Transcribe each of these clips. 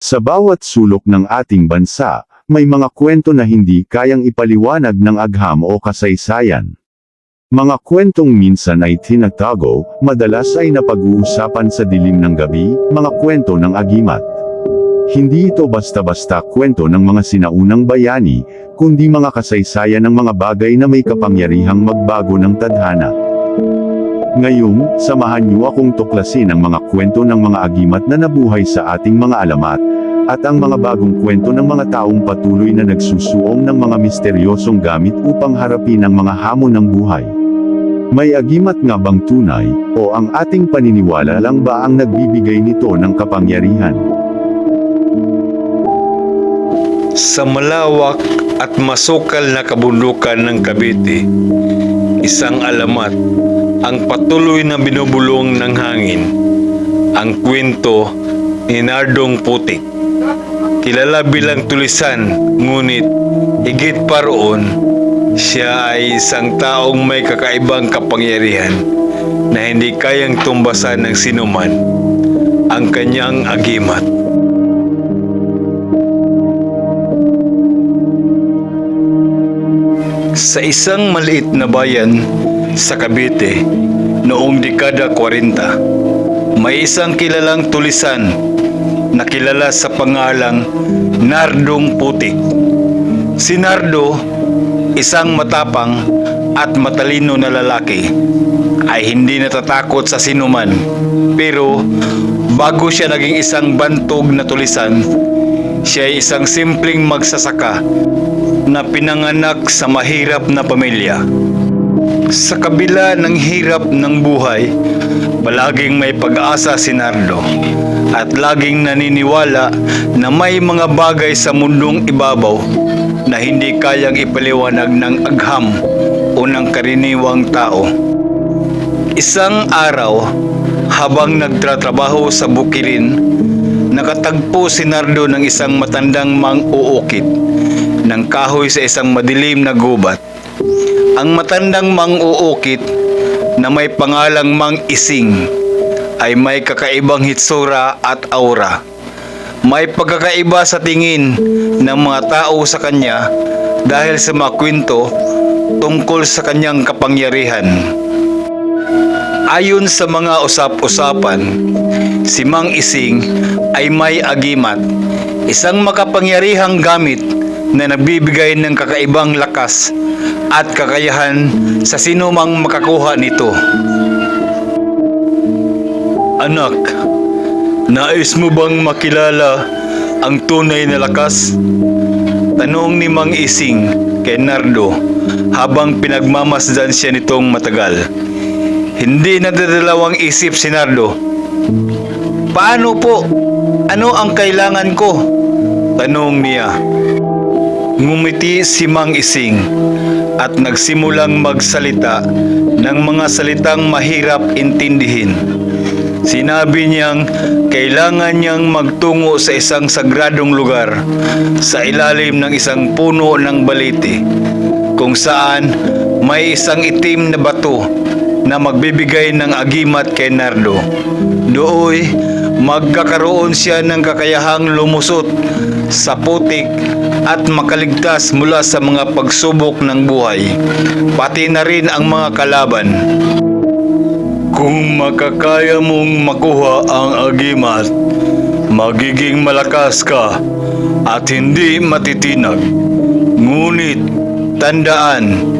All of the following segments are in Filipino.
Sa bawat sulok ng ating bansa, may mga kwento na hindi kayang ipaliwanag ng agham o kasaysayan. Mga kwentong minsan ay tinatago, madalas ay napag-uusapan sa dilim ng gabi, mga kwento ng agimat. Hindi ito basta-basta kwento ng mga sinaunang bayani, kundi mga kasaysayan ng mga bagay na may kapangyarihang magbago ng tadhana. Ngayong, samahan niyo akong tuklasin ang mga kwento ng mga agimat na nabuhay sa ating mga alamat, at ang mga bagong kwento ng mga taong patuloy na nagsusuong ng mga misteryosong gamit upang harapin ang mga hamon ng buhay. May agimat nga bang tunay, o ang ating paniniwala lang ba ang nagbibigay nito ng kapangyarihan? Sa malawak at masukal na kabundukan ng Cavite, isang alamat ang patuloy na binubulong ng hangin, ang kwento ni Nardong Putik. Kilala bilang tulisan, ngunit higit pa roon, siya ay isang taong may kakaibang kapangyarihan na hindi kayang tumbasan ng sinuman, ang kanyang agimat. Sa isang maliit na bayan sa Cavite noong dekada 40, may isang kilalang tulisan na kilala sa pangalang Nardong Putik. Si Nardo, isang matapang at matalino na lalaki, ay hindi natatakot sa sinuman. Pero bago siya naging isang bantog na tulisan, siya ay isang simpleng magsasaka na pinanganak sa mahirap na pamilya. Sa kabila ng hirap ng buhay, palaging may pag-asa si Nardo at laging naniniwala na may mga bagay sa mundong ibabaw na hindi kayang ipaliwanag ng agham o ng karaniwang tao. Isang araw, habang nagtatrabaho sa bukirin, nakatagpo si Nardo ng isang matandang mang-uukit ng kahoy sa isang madilim na gubat. Ang matandang mang-uukit na may pangalang Mang Ising ay may kakaibang hitsura at aura. May pagkakaiba sa tingin ng mga tao sa kanya dahil sa mga kwento tungkol sa kanyang kapangyarihan. Ayon sa mga usap-usapan, si Mang Ising ay may agimat, isang makapangyarihang gamit na nagbibigay ng kakaibang lakas at kakayahan sa sino mang makakuha nito. Anak, nais mo bang makilala ang tunay na lakas? Tanong ni Mang Ising kay Nardo habang pinagmamasdan siya nitong matagal. Hindi nadadalawang isip si Nardo. Paano po? Ano ang kailangan ko? Tanong niya. Ngumiti si Mang Ising at nagsimulang magsalita ng mga salitang mahirap intindihin. Sinabi niyang kailangan niyang magtungo sa isang sagradong lugar sa ilalim ng isang puno ng balete, kung saan may isang itim na bato na magbibigay ng agimat kay Nardo. Dooy, magkakaroon siya ng kakayahang lumusot sa putik at makaligtas mula sa mga pagsubok ng buhay, pati na rin ang mga kalaban. Kung makakaya mong makuha ang agimat, magiging malakas ka at hindi matitinag. Ngunit tandaan,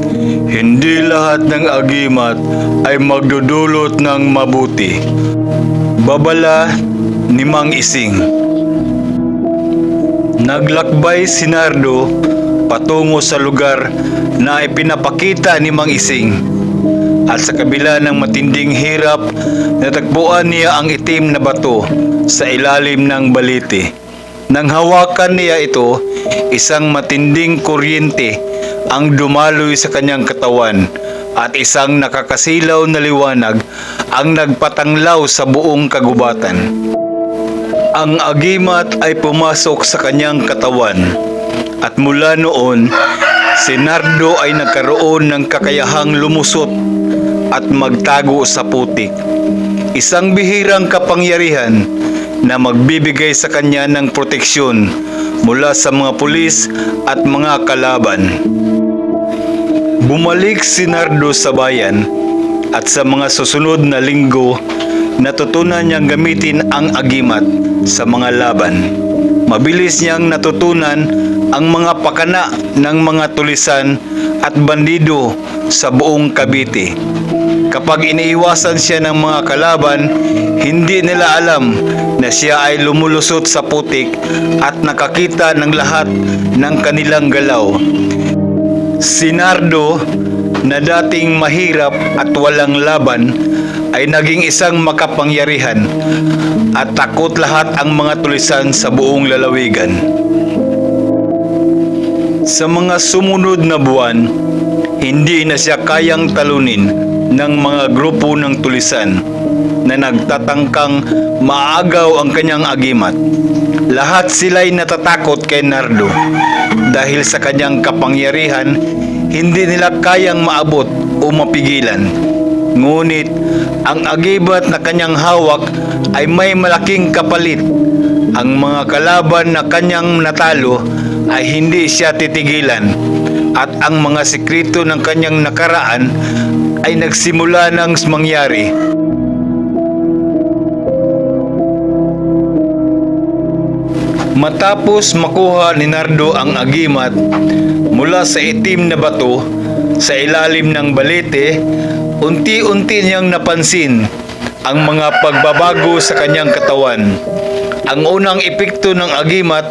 hindi lahat ng agimat ay magdudulot ng mabuti. Babala ni Mang Ising. Naglakbay si Nardo patungo sa lugar na ipinapakita ni Mang Ising. At sa kabila ng matinding hirap, natagpuan niya ang itim na bato sa ilalim ng balete. Nang hawakan niya ito, isang matinding kuryente ang dumaloy sa kanyang katawan at isang nakakasilaw na liwanag ang nagpatanglaw sa buong kagubatan. Ang agimat ay pumasok sa kanyang katawan at mula noon, si Nardo ay nagkaroon ng kakayahang lumusot at magtago sa putik. Isang bihirang kapangyarihan na magbibigay sa kanya ng proteksyon mula sa mga pulis at mga kalaban. Bumalik si Nardo sa bayan at sa mga susunod na linggo, natutunan niyang gamitin ang agimat sa mga laban. Mabilis niyang natutunan ang mga pakana ng mga tulisan at bandido sa buong Cavite. Kapag iniiwasan siya ng mga kalaban, hindi nila alam na siya ay lumulusot sa putik at nakakita ng lahat ng kanilang galaw. Si Nardo, na dating mahirap at walang laban, ay naging isang makapangyarihan at takot lahat ang mga tulisan sa buong lalawigan. Sa mga sumunod na buwan, hindi na siya kayang talunin ng mga grupo ng tulisan na nagtatangkang maagaw ang kanyang agimat. Lahat sila'y natatakot kay Nardo dahil sa kanyang kapangyarihan, hindi nila kayang maabot o mapigilan. Ngunit ang agimat na kanyang hawak ay may malaking kapalit. Ang mga kalaban na kanyang natalo ay hindi siya titigilan at ang mga sekreto ng kanyang nakaraan ay nagsimula ng mangyari. Matapos makuha ni Nardo ang agimat mula sa itim na bato sa ilalim ng balete, unti-unti niyang napansin ang mga pagbabago sa kanyang katawan. Ang unang epekto ng agimat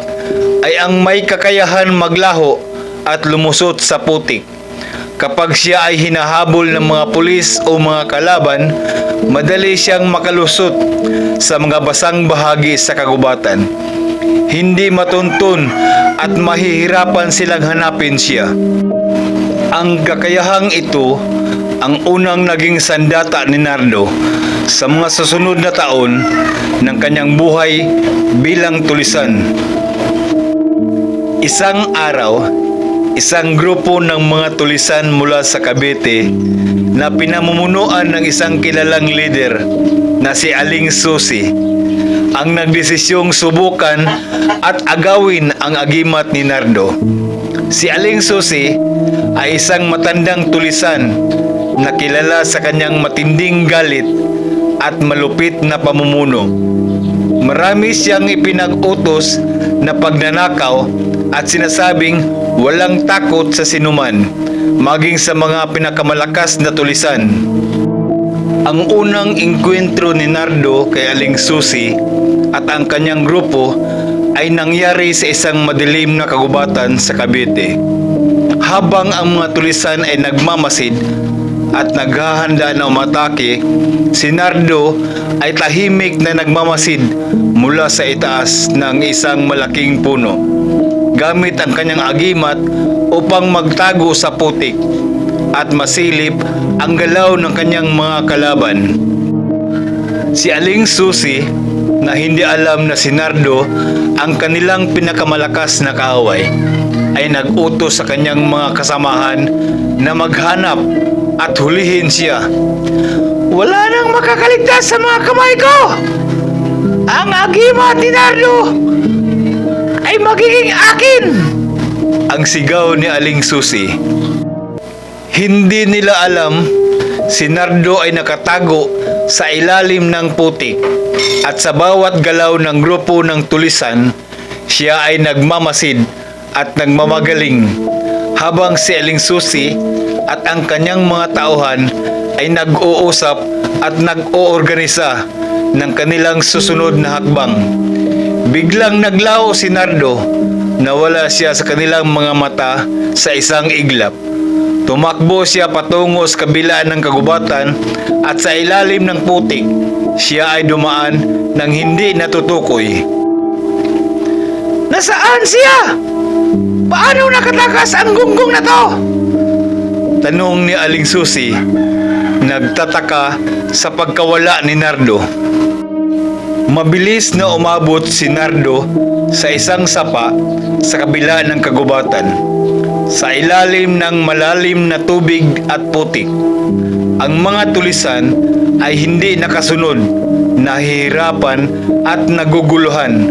ay ang may kakayahan maglaho at lumusot sa putik. Kapag siya ay hinahabol ng mga pulis o mga kalaban, madali siyang makalusot sa mga basang bahagi sa kagubatan. Hindi matuntun at mahihirapan silang hanapin siya. Ang kakayahang ito ang unang naging sandata ni Nardo sa mga susunod na taon ng kanyang buhay bilang tulisan. Isang araw, isang grupo ng mga tulisan mula sa Cavite na pinamumunuan ng isang kilalang leader na si Aling Susi ang nagdesisyong subukan at agawin ang agimat ni Nardo. Si Aling Susi ay isang matandang tulisan na kilala sa kanyang matinding galit at malupit na pamumuno. Marami siyang ipinag-utos na pagnanakaw at sinasabing walang takot sa sinuman, maging sa mga pinakamalakas na tulisan. Ang unang engkwentro ni Nardo kay Aling Susi at ang kanyang grupo ay nangyari sa isang madilim na kagubatan sa Cavite. Habang ang mga tulisan ay nagmamasid at naghahanda na umatake, si Nardo ay tahimik na nagmamasid mula sa itaas ng isang malaking puno, gamit ang kanyang agimat upang magtago sa putik at masilip ang galaw ng kanyang mga kalaban. Si Aling Susi, na hindi alam na si Nardo ang kanilang pinakamalakas na kaaway, ay nag-utos sa kanyang mga kasamahan na maghanap at hulihin siya. Wala nang makakaligtas sa mga kamay ko! Ang agimat ni Nardo ay magiging akin! Ang sigaw ni Aling Susi. Hindi nila alam, si Nardo ay nakatago sa ilalim ng putik at sa bawat galaw ng grupo ng tulisan, siya ay nagmamasid at nagmamagaling, habang si Aling Susi at ang kanyang mga tauhan ay nag-uusap at nag-oorganisa ng kanilang susunod na hakbang. Biglang naglaho si Nardo, nawala siya sa kanilang mga mata sa isang iglap. Tumakbo siya patungo sa kabila ng kagubatan at sa ilalim ng putik, siya ay dumaan nang hindi natutukoy. Nasaan siya? Paano nakatakas ang gunggong na to? Tanong ni Aling Susi, nagtataka sa pagkawala ni Nardo. Mabilis na umabot si Nardo sa isang sapa sa kabila ng kagubatan, sa ilalim ng malalim na tubig at putik. Ang mga tulisan ay hindi nakasunod nahihirapan at naguguluhan.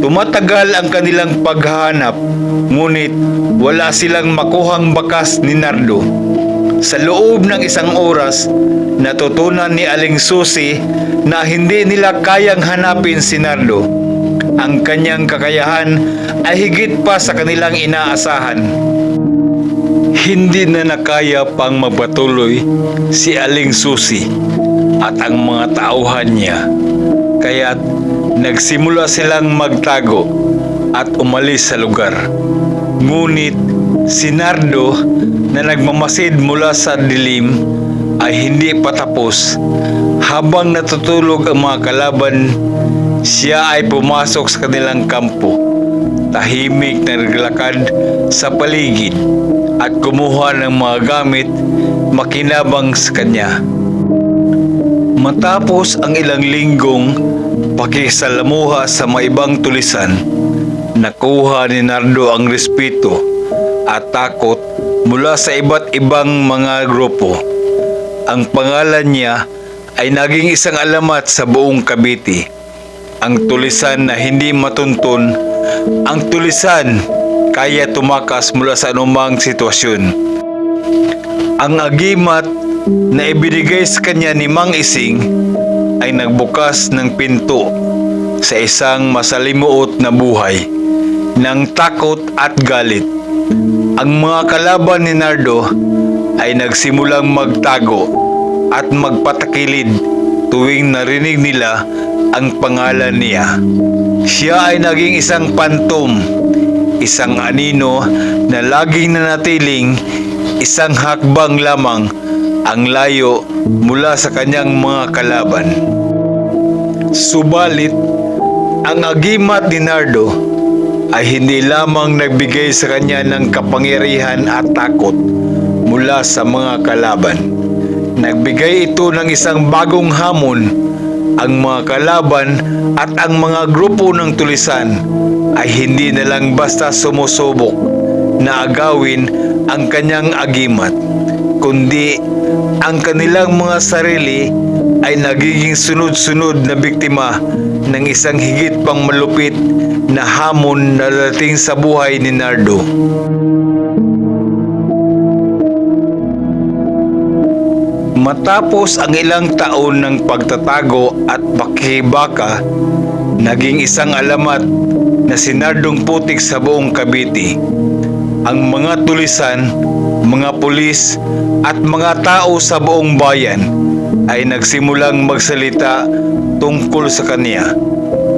Tumatagal ang kanilang paghahanap, ngunit wala silang makuhang bakas ni Nardo. Sa loob ng isang oras, natutunan ni Aling Susi na hindi nila kayang hanapin si Nardo. Ang kanyang kakayahan ay higit pa sa kanilang inaasahan. Hindi na nakaya pang magpatuloy si Aling Susi at ang mga tauhan niya. Kaya't nagsimula silang magtago at umalis sa lugar. Ngunit si Nardo na nagmamasid mula sa dilim ay hindi patapos. Habang natutulog ang mga kalaban, siya ay pumasok sa kanilang kampo. Tahimik na naglakad sa paligid at kumuha ng mga gamit makinabang sa kanya. Matapos ang ilang linggong pakisalamuha sa mga ibang tulisan, nakuha ni Nardo ang respeto at takot mula sa iba't ibang mga grupo. Ang pangalan niya ay naging isang alamat sa buong Cavite. Ang tulisan na hindi matuntun, ang tulisan kaya tumakas mula sa anumang sitwasyon. Ang agimat na ibinigay sa kanya ni Mang Ising ay nagbukas ng pinto sa isang masalimuot na buhay ng takot at galit. Ang mga kalaban ni Nardo ay nagsimulang magtago at magpatakilid tuwing narinig nila ang pangalan niya. Siya ay naging isang pantom, isang anino na laging nanatiling isang hakbang lamang ang layo mula sa kanyang mga kalaban. Subalit, ang agimat ni Nardo ay hindi lamang nagbigay sa kanya ng kapangyarihan at takot mula sa mga kalaban. Nagbigay ito ng isang bagong hamon. Ang mga kalaban at ang mga grupo ng tulisan ay hindi na lang basta sumusubok na agawin ang kanyang agimat, kundi ang kanilang mga sarili ay nagiging sunod-sunod na biktima ng isang higit pang malupit na hamon na dating sa buhay ni Nardo. Matapos ang ilang taon ng pagtatago at pakibaka, naging isang alamat na si Nardong Putik sa buong Cavite. Ang mga tulisan, mga pulis at mga tao sa buong bayan ay nagsimulang magsalita tungkol sa kanya.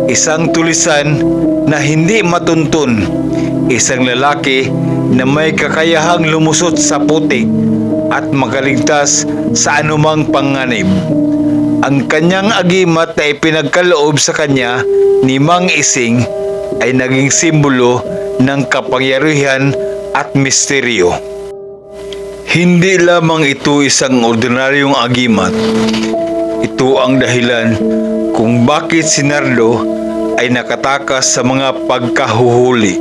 Isang tulisan na hindi matuntun, isang lalaki na may kakayahang lumusot sa putik at makaligtas sa anumang panganib. Ang kanyang agimat na ipinagkaloob sa kanya ni Mang Ising ay naging simbolo ng kapangyarihan at misteryo. Hindi lamang ito isang ordinaryong agimat. Ito ang dahilan kung bakit si Nardo ay nakatakas sa mga pagkahuhuli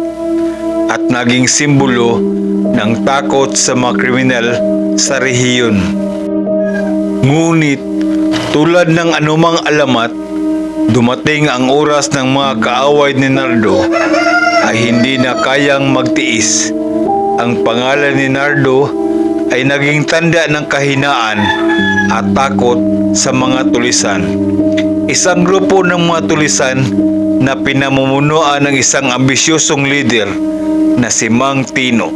at naging simbolo ng takot sa mga kriminal sa rehiyon. Ngunit tulad ng anumang alamat, dumating ang oras ng mga kaaway ni Nardo ay hindi na kayang magtiis. Ang pangalan ni Nardo ay naging tanda ng kahinaan at takot sa mga tulisan. Isang grupo ng mga tulisan na pinamumunuan ng isang ambisyosong leader na si Mang Tino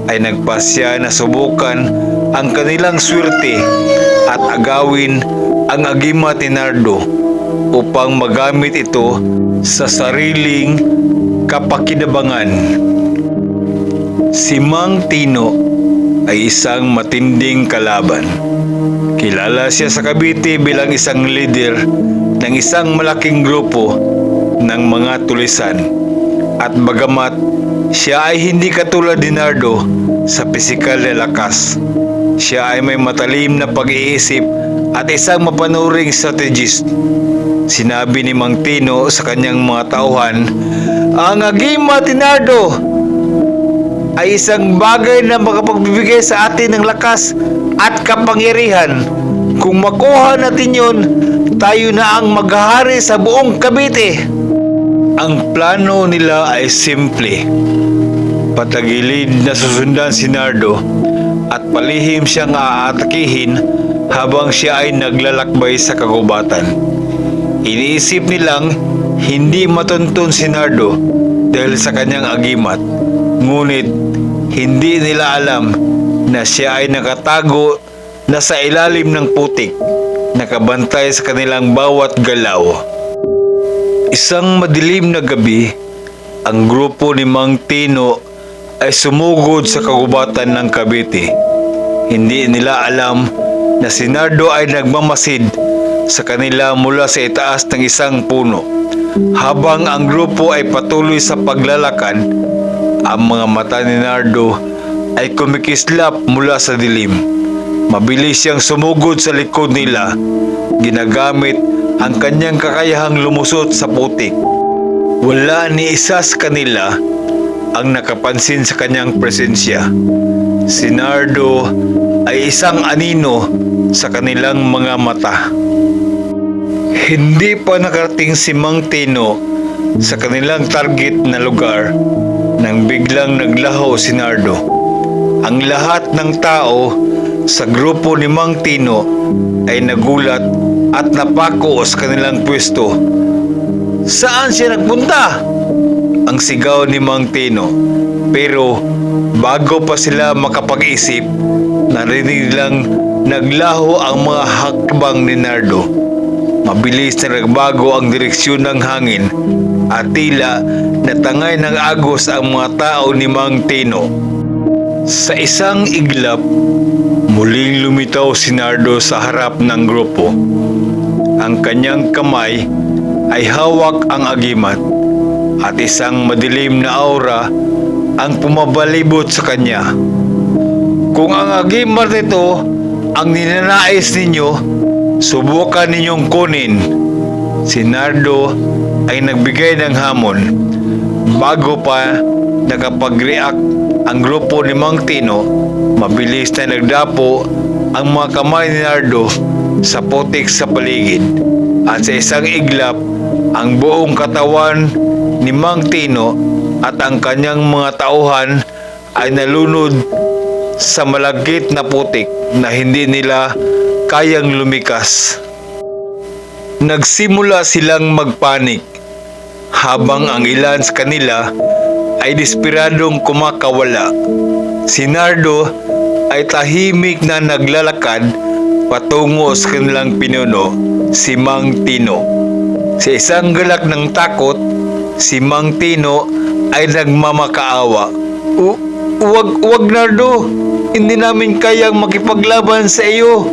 ay nagpasya na subukan ang kanilang swerte at agawin ang agimat ni Nardo upang magamit ito sa sariling kapakinabangan. Si Mang Tino ay isang matinding kalaban. Kilala siya sa Cavite bilang isang leader ng isang malaking grupo ng mga tulisan. At bagamat siya ay hindi katulad ni Nardo sa pisikal na lakas, siya ay may matalim na pag-iisip at isang mapanuring strategist. Sinabi ni Mang Tino sa kanyang mga tauhan, "Ang agimat ni Nardo ay isang bagay na makapagbibigay sa atin ng lakas at kapangyarihan. Kung makuha natin yon, tayo na ang maghahari sa buong Cavite. Ang plano nila ay simple. Patagilid na susundan si Nardo at palihim siyang aatakihin habang siya ay naglalakbay sa kagubatan. Iniisip nilang hindi matuntun si Nardo dahil sa kanyang agimat, ngunit hindi nila alam na siya ay nakatago na sa ilalim ng putik, nakabantay sa kanilang bawat galaw. Isang madilim na gabi, ang grupo ni Mang Tino ay sumugod sa kagubatan ng Cavite. Hindi nila alam na si Nardo ay nagmamasid sa kanila mula sa itaas ng isang puno. Habang ang grupo ay patuloy sa paglalakad, ang mga mata ni Nardo ay kumikislap mula sa dilim. Mabilis siyang sumugod sa likod nila, ginagamit ang kanyang kakayahang lumusot sa putik. Wala ni isa sa kanila ang nakapansin sa kanyang presensya. Si Nardo ay isang anino sa kanilang mga mata. Hindi pa nakarating si Mang Tino sa kanilang target na lugar nang biglang naglaho si Nardo. Ang lahat ng tao sa grupo ni Mang Tino ay nagulat at napako sa kanilang pwesto. Saan siya nagpunta? Ang sigaw ni Mang Tino. Pero bago pa sila makapag-isip, narinig nilang naglaho ang mga hakbang ni Nardo. Mabilis na nagbago ang direksyon ng hangin at tila natangay ng agos ang mga tao ni Mang Tino. Sa isang iglap, muling lumitaw si Nardo sa harap ng grupo. Ang kanyang kamay ay hawak ang agimat at isang madilim na aura ang pumabalibot sa kanya. Kung ang agimat ito ang ninanais ninyo, subukan ninyong kunin. Si Nardo ay nagbigay ng hamon. Bago pa nakapag-react ang grupo ni Mang Tino, mabilis na nagdapo ang mga kamay ni Nardo sa putik sa paligid. At sa isang iglap, ang buong katawan ni Mang Tino at ang kanyang mga tauhan ay nalunod sa malagkit na putik na hindi nila kayang lumikas. Nagsimula silang magpanik habang ang ilan sa kanila ay desperadong kumakawala. Si Nardo ay tahimik na naglalakad patungo sa kanilang pinuno, si Mang Tino. Sa isang galak ng takot, si Mang Tino ay nagmamakaawa. Wag Nardo, hindi namin kayang makipaglaban sa iyo.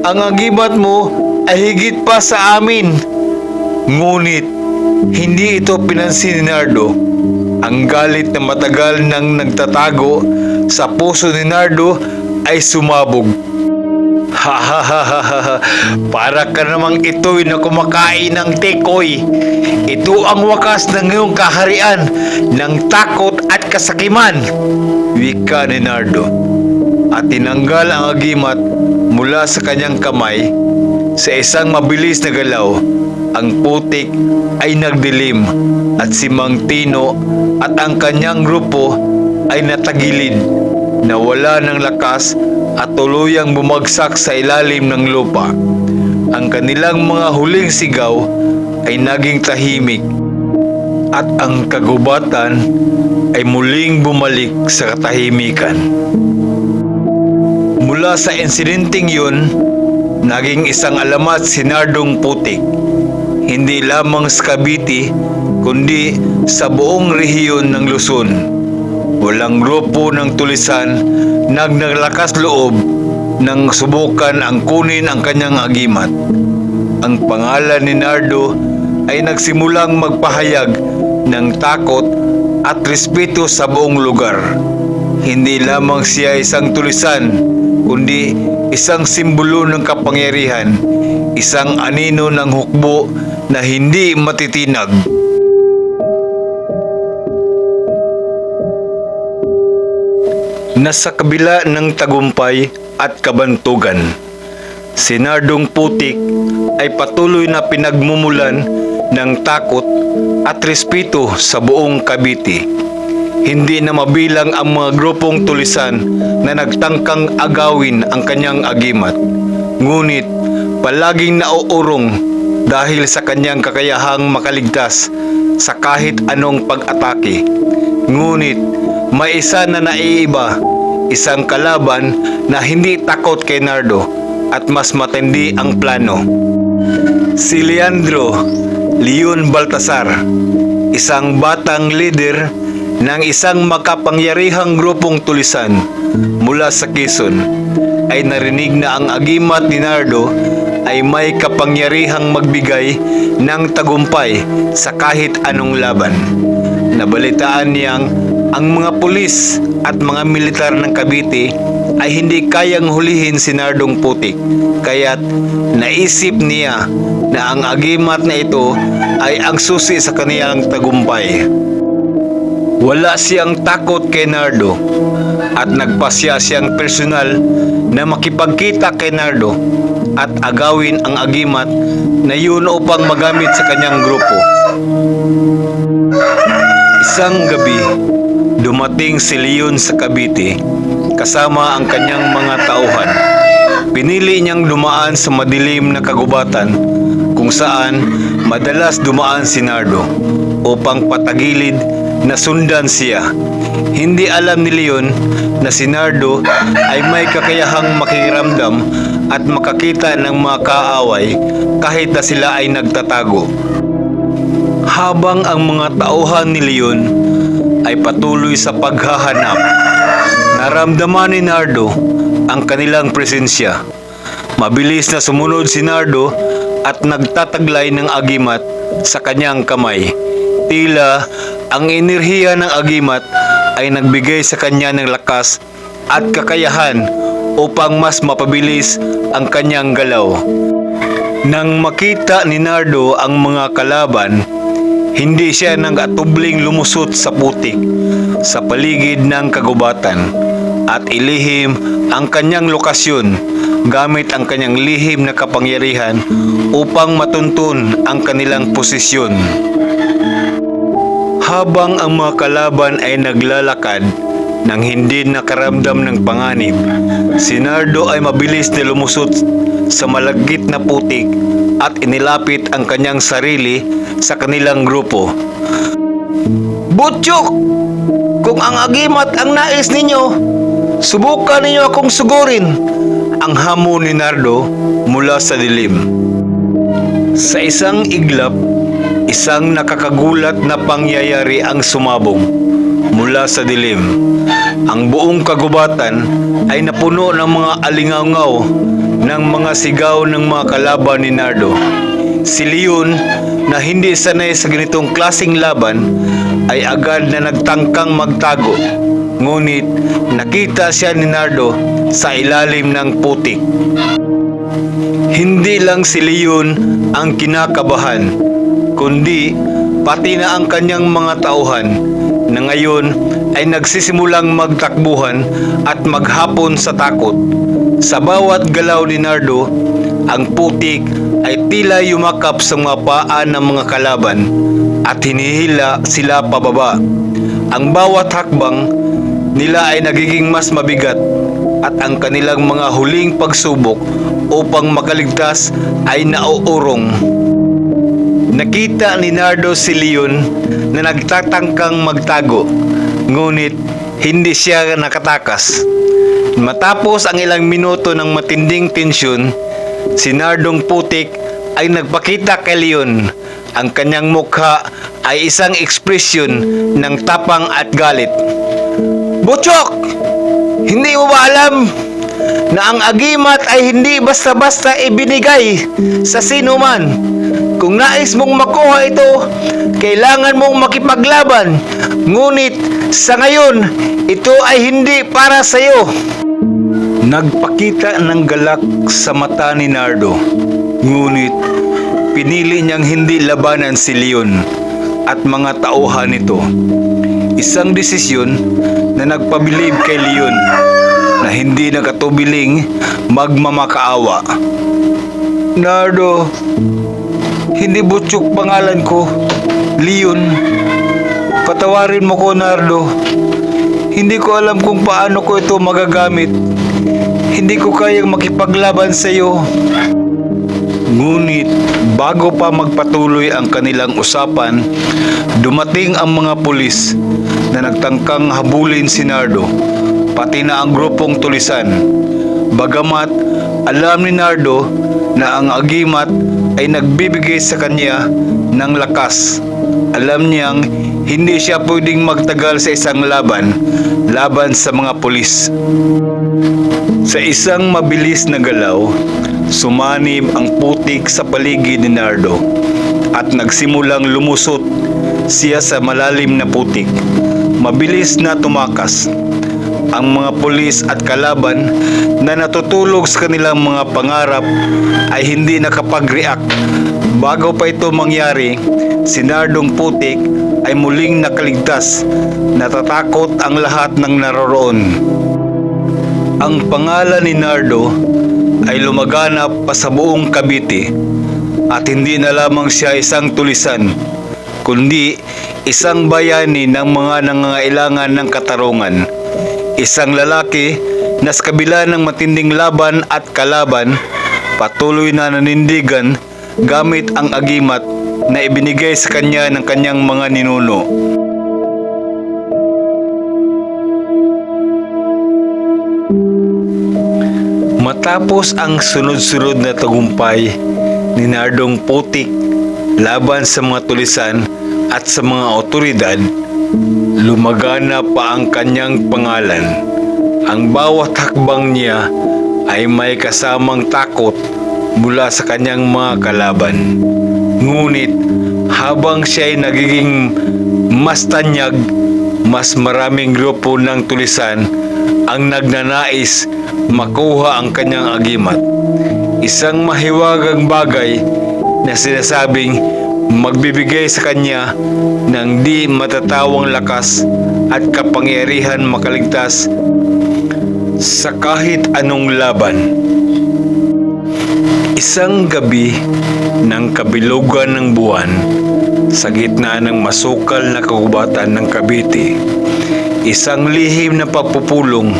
Ang agimat mo ay higit pa sa amin. Ngunit, hindi ito pinansin ni Nardo. Ang galit na matagal nang nagtatago sa puso ni Nardo ay sumabog. Para ka namang ito'y na kumakain ng tekoy. Ito ang wakas ng iyong kaharian ng takot at kasakiman, wika ni Nardo. At tinanggal ang agimat mula sa kanyang kamay. Sa isang mabilis na galaw, ang putik ay nagdilim at si Mang Tino at ang kanyang grupo ay natagilid, nawala ng lakas at tuluyang bumagsak sa ilalim ng lupa. Ang kanilang mga huling sigaw ay naging tahimik at ang kagubatan ay muling bumalik sa katahimikan. Mula sa insidenteng yun, naging isang alamat si Nardong Putik, hindi lamang sa Cavite kundi sa buong rehiyon ng Luzon. Walang grupo ng tulisan naglakas loob nang subukan ang kunin ang kanyang agimat. Ang pangalan ni Nardo ay nagsimulang magpahayag ng takot at respeto sa buong lugar. Hindi lamang siya isang tulisan, kundi isang simbolo ng kapangyarihan, isang anino ng hukbo na hindi matitinag. Nasa kabila ng tagumpay at kabantugan, Si Nardong Putik ay patuloy na pinagmumulan ng takot at respeto sa buong Cavite. Hindi na mabilang ang mga grupong tulisan na nagtangkang agawin ang kanyang agimat. Ngunit palaging nauurong dahil sa kanyang kakayahang makaligtas sa kahit anong pag-atake. Ngunit may isa na naiiba, isang kalaban na hindi takot kay Nardo at mas matindi ang plano. Si Leandro Leon Baltasar, isang batang leader ng isang makapangyarihang grupong tulisan mula sa Quezon, ay narinig na ang agimat ni Nardo ay may kapangyarihang magbigay ng tagumpay sa kahit anong laban. Nabalitaan niyang ang mga pulis at mga militar ng Cavite ay hindi kayang hulihin si Nardong Putik, kaya't naisip niya na ang agimat na ito ay ang susi sa kaniyang tagumpay. Wala siyang takot kay Nardo at nagpasya siyang personal na makipagkita kay Nardo at agawin ang agimat na yun upang magamit sa kanyang grupo. Isang gabi, dumating si Leon sa Cavite kasama ang kanyang mga tauhan. Pinili niyang dumaan sa madilim na kagubatan kung saan madalas dumaan si Nardo upang patagilid na sundan siya. Hindi alam ni Leon na si Nardo ay may kakayahang makiramdam at makakita ng mga kaaway kahit na sila ay nagtatago. Habang ang mga tauhan ni Leon ay patuloy sa paghahanap, naramdaman ni Nardo ang kanilang presensya. Mabilis na sumunod si Nardo at nagtataglay ng agimat sa kanyang kamay. Tila ang enerhiya ng agimat ay nagbigay sa kanya ng lakas at kakayahan upang mas mapabilis ang kanyang galaw. Nang makita ni Nardo ang mga kalaban, hindi siya nag-atubling lumusot sa putik sa paligid ng kagubatan at ilihim ang kanyang lokasyon gamit ang kanyang lihim na kapangyarihan upang matuntun ang kanilang posisyon. Habang ang mga kalaban ay naglalakad nang hindi nakaramdam ng panganib, si Nardo ay mabilis na lumusot sa malagkit na putik at inilapit ang kanyang sarili sa kanilang grupo. "Butchok! Kung ang agimat ang nais ninyo, subukan ninyo akong sugurin," ang hamon ni Nardo mula sa dilim. Sa isang iglap, isang nakakagulat na pangyayari ang sumabog mula sa dilim. Ang buong kagubatan ay napuno ng mga alingaw-ngaw ng mga sigaw ng mga kalaban ni Nardo. Si Leon, na hindi sanay sa ganitong klaseng laban, ay agad na nagtangkang magtago. Ngunit nakita siya ni Nardo sa ilalim ng putik. Hindi lang si Leon ang kinakabahan, kundi pati na ang kanyang mga tauhan na ngayon ay nagsisimulang magtakbuhan at maghapon sa takot. Sa bawat galaw ni Nardo, ang putik ay tila yumakap sa mga paa ng mga kalaban at hinihila sila pababa. Ang bawat hakbang nila ay nagiging mas mabigat at ang kanilang mga huling pagsubok upang makaligtas ay nauurong. Nakita ni Nardo si Leon na nagtatangkang magtago, ngunit hindi siya nakatakas. Matapos ang ilang minuto ng matinding tensyon, si Nardong Putik ay nagpakita kay Leon. Ang kanyang mukha ay isang ekspresyon ng tapang at galit. "Butchok! Hindi mo ba alam na ang agimat ay hindi basta-basta ibinigay sa sino man? Kung nais mong makuha ito, kailangan mong makipaglaban. Ngunit sa ngayon, ito ay hindi para sa iyo." Nagpakita ng galak sa mata ni Nardo, ngunit pinili niyang hindi labanan si Leon at mga tauhan nito. Isang desisyon na nagpabilib kay Leon na hindi nakatubiling magmamakaawa. Nardo, hindi Butchok pangalan ko. Leon. Patawarin mo ko, Nardo. Hindi ko alam kung paano ko ito magagamit. Hindi ko kayang makipaglaban sa iyo. Ngunit bago pa magpatuloy ang kanilang usapan, dumating ang mga pulis na nagtangkang habulin si Nardo, pati na ang grupong tulisan. Bagamat alam ni Nardo na ang agimat ay nagbibigay sa kanya ng lakas, alam niyang hindi siya pwedeng magtagal sa isang laban sa mga pulis. Sa isang mabilis na galaw, sumanib ang putik sa paligid ni Nardo at nagsimulang lumusot siya sa malalim na putik. Mabilis na tumakas. Ang mga pulis at kalaban na natutulog sa kanilang mga pangarap ay hindi nakapag-react. Bago pa ito mangyari, si Nardong putik ay muling nakaligtas. Natatakot ang lahat ng naroroon. Ang pangalan ni Nardo ay lumaganap pa sa buong Cavite at hindi na lamang siya isang tulisan, kundi isang bayani ng mga nangangailangan ng katarungan. Isang lalaki na sa kabila ng matinding laban at kalaban, patuloy na nanindigan gamit ang agimat na ibinigay sa kanya ng kanyang mga ninuno. Matapos ang sunod-sunod na tagumpay ni Nardong putik laban sa mga tulisan at sa mga otoridad, lumagana pa ang kanyang pangalan. Ang bawat hakbang niya ay may kasamang takot mula sa kanyang mga kalaban. Ngunit habang siya ay nagiging mas tanyag, mas maraming grupo ng tulisan ang nagnanais makuha ang kanyang agimat. Isang mahiwagang bagay na sinasabing magbibigay sa kanya ng di matatawang lakas at kapangyarihan makaligtas sa kahit anong laban. Isang gabi ng kabilugan ng buwan, sa gitna ng masukal na kagubatan ng Cavite, isang lihim na pagpupulong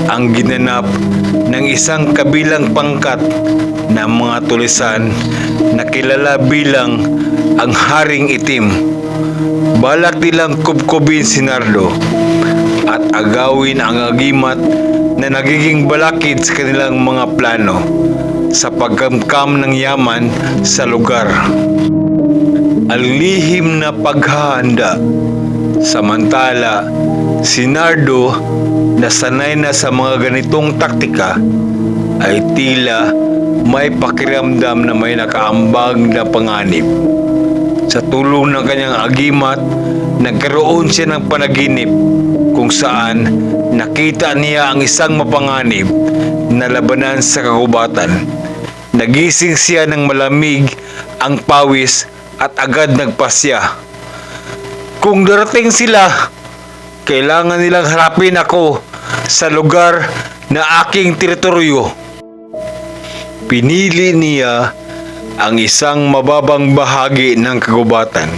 ang ginanap ng isang kabilang pangkat ng mga tulisan na kilala bilang ang Haring Itim. Balak nilang kubkubin si Nardo at agawin ang agimat na nagiging balakid sa kanilang mga plano sa pagkamkam ng yaman sa lugar. Ang lihim na paghahanda. Samantala, si Nardo na sanay na sa mga ganitong taktika ay tila may pakiramdam na may nakaambag na panganib. Sa tulong ng kanyang agimat, nagkaroon siya ng panaginip kung saan nakita niya ang isang mapanganib na labanan sa kagubatan. Nagising siya ng malamig ang pawis at agad nagpasya. Kung darating sila, kailangan nilang harapin ako sa lugar na aking teritoryo. Pinili niya ang isang mababang bahagi ng kagubatan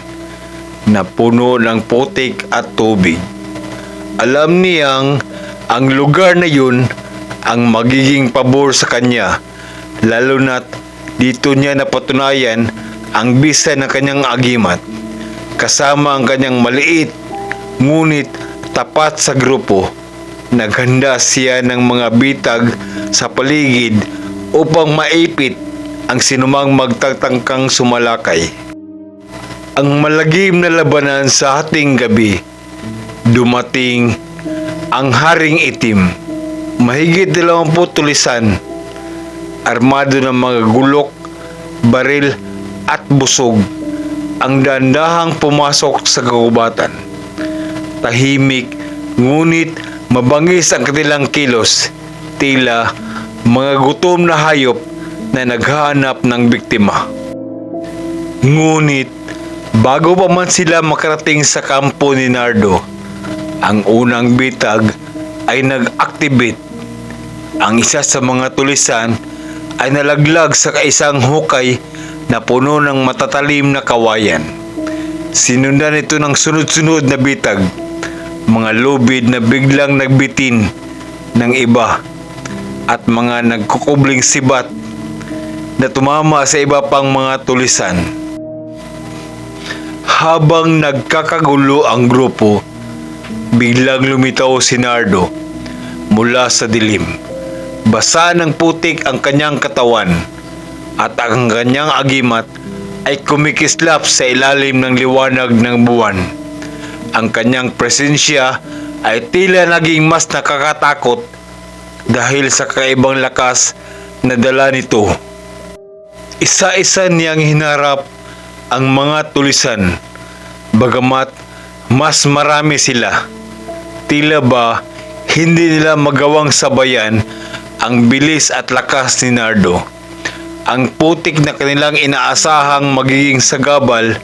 na puno ng putik at tubig. Alam niyang ang lugar na yun ang magiging pabor sa kanya, lalo na't dito niya napatunayan ang bisa ng kanyang agimat, kasama ang kanyang maliit ngunit tapat sa grupo. Naghanda siya ng mga bitag sa paligid upang maipit ang sinumang magtatangkang sumalakay. Ang malagim na labanan sa hating gabi, dumating ang Haring Itim. Mahigit 20 tulisan, armado ng mga gulok, baril at busog, ang dandahang pumasok sa kagubatan. Tahimik, ngunit mabangis ang kanilang kilos, tila mga gutom na hayop na naghahanap ng biktima. Ngunit bago pa man sila makarating sa kampo ni Nardo, ang unang bitag ay nag-activate. Ang isa sa mga tulisan ay nalaglag sa isang hukay na puno ng matatalim na kawayan. Sinundan ito ng sunod-sunod na bitag, mga lubid na biglang nagbitin ng iba at mga nagkukubling sibat na tumama sa iba pang mga tulisan. Habang nagkakagulo ang grupo, biglang lumitaw si Nardo mula sa dilim. Basa ng putik ang kanyang katawan at ang kanyang agimat ay kumikislap sa ilalim ng liwanag ng buwan. Ang kanyang presensya ay tila naging mas nakakatakot dahil sa kakaibang lakas na dala nito. Isa-isa niyang hinarap ang mga tulisan, bagamat mas marami sila. Tila ba hindi nila magawang sabayan ang bilis at lakas ni Nardo. Ang putik na kanilang inaasahang magiging sagabal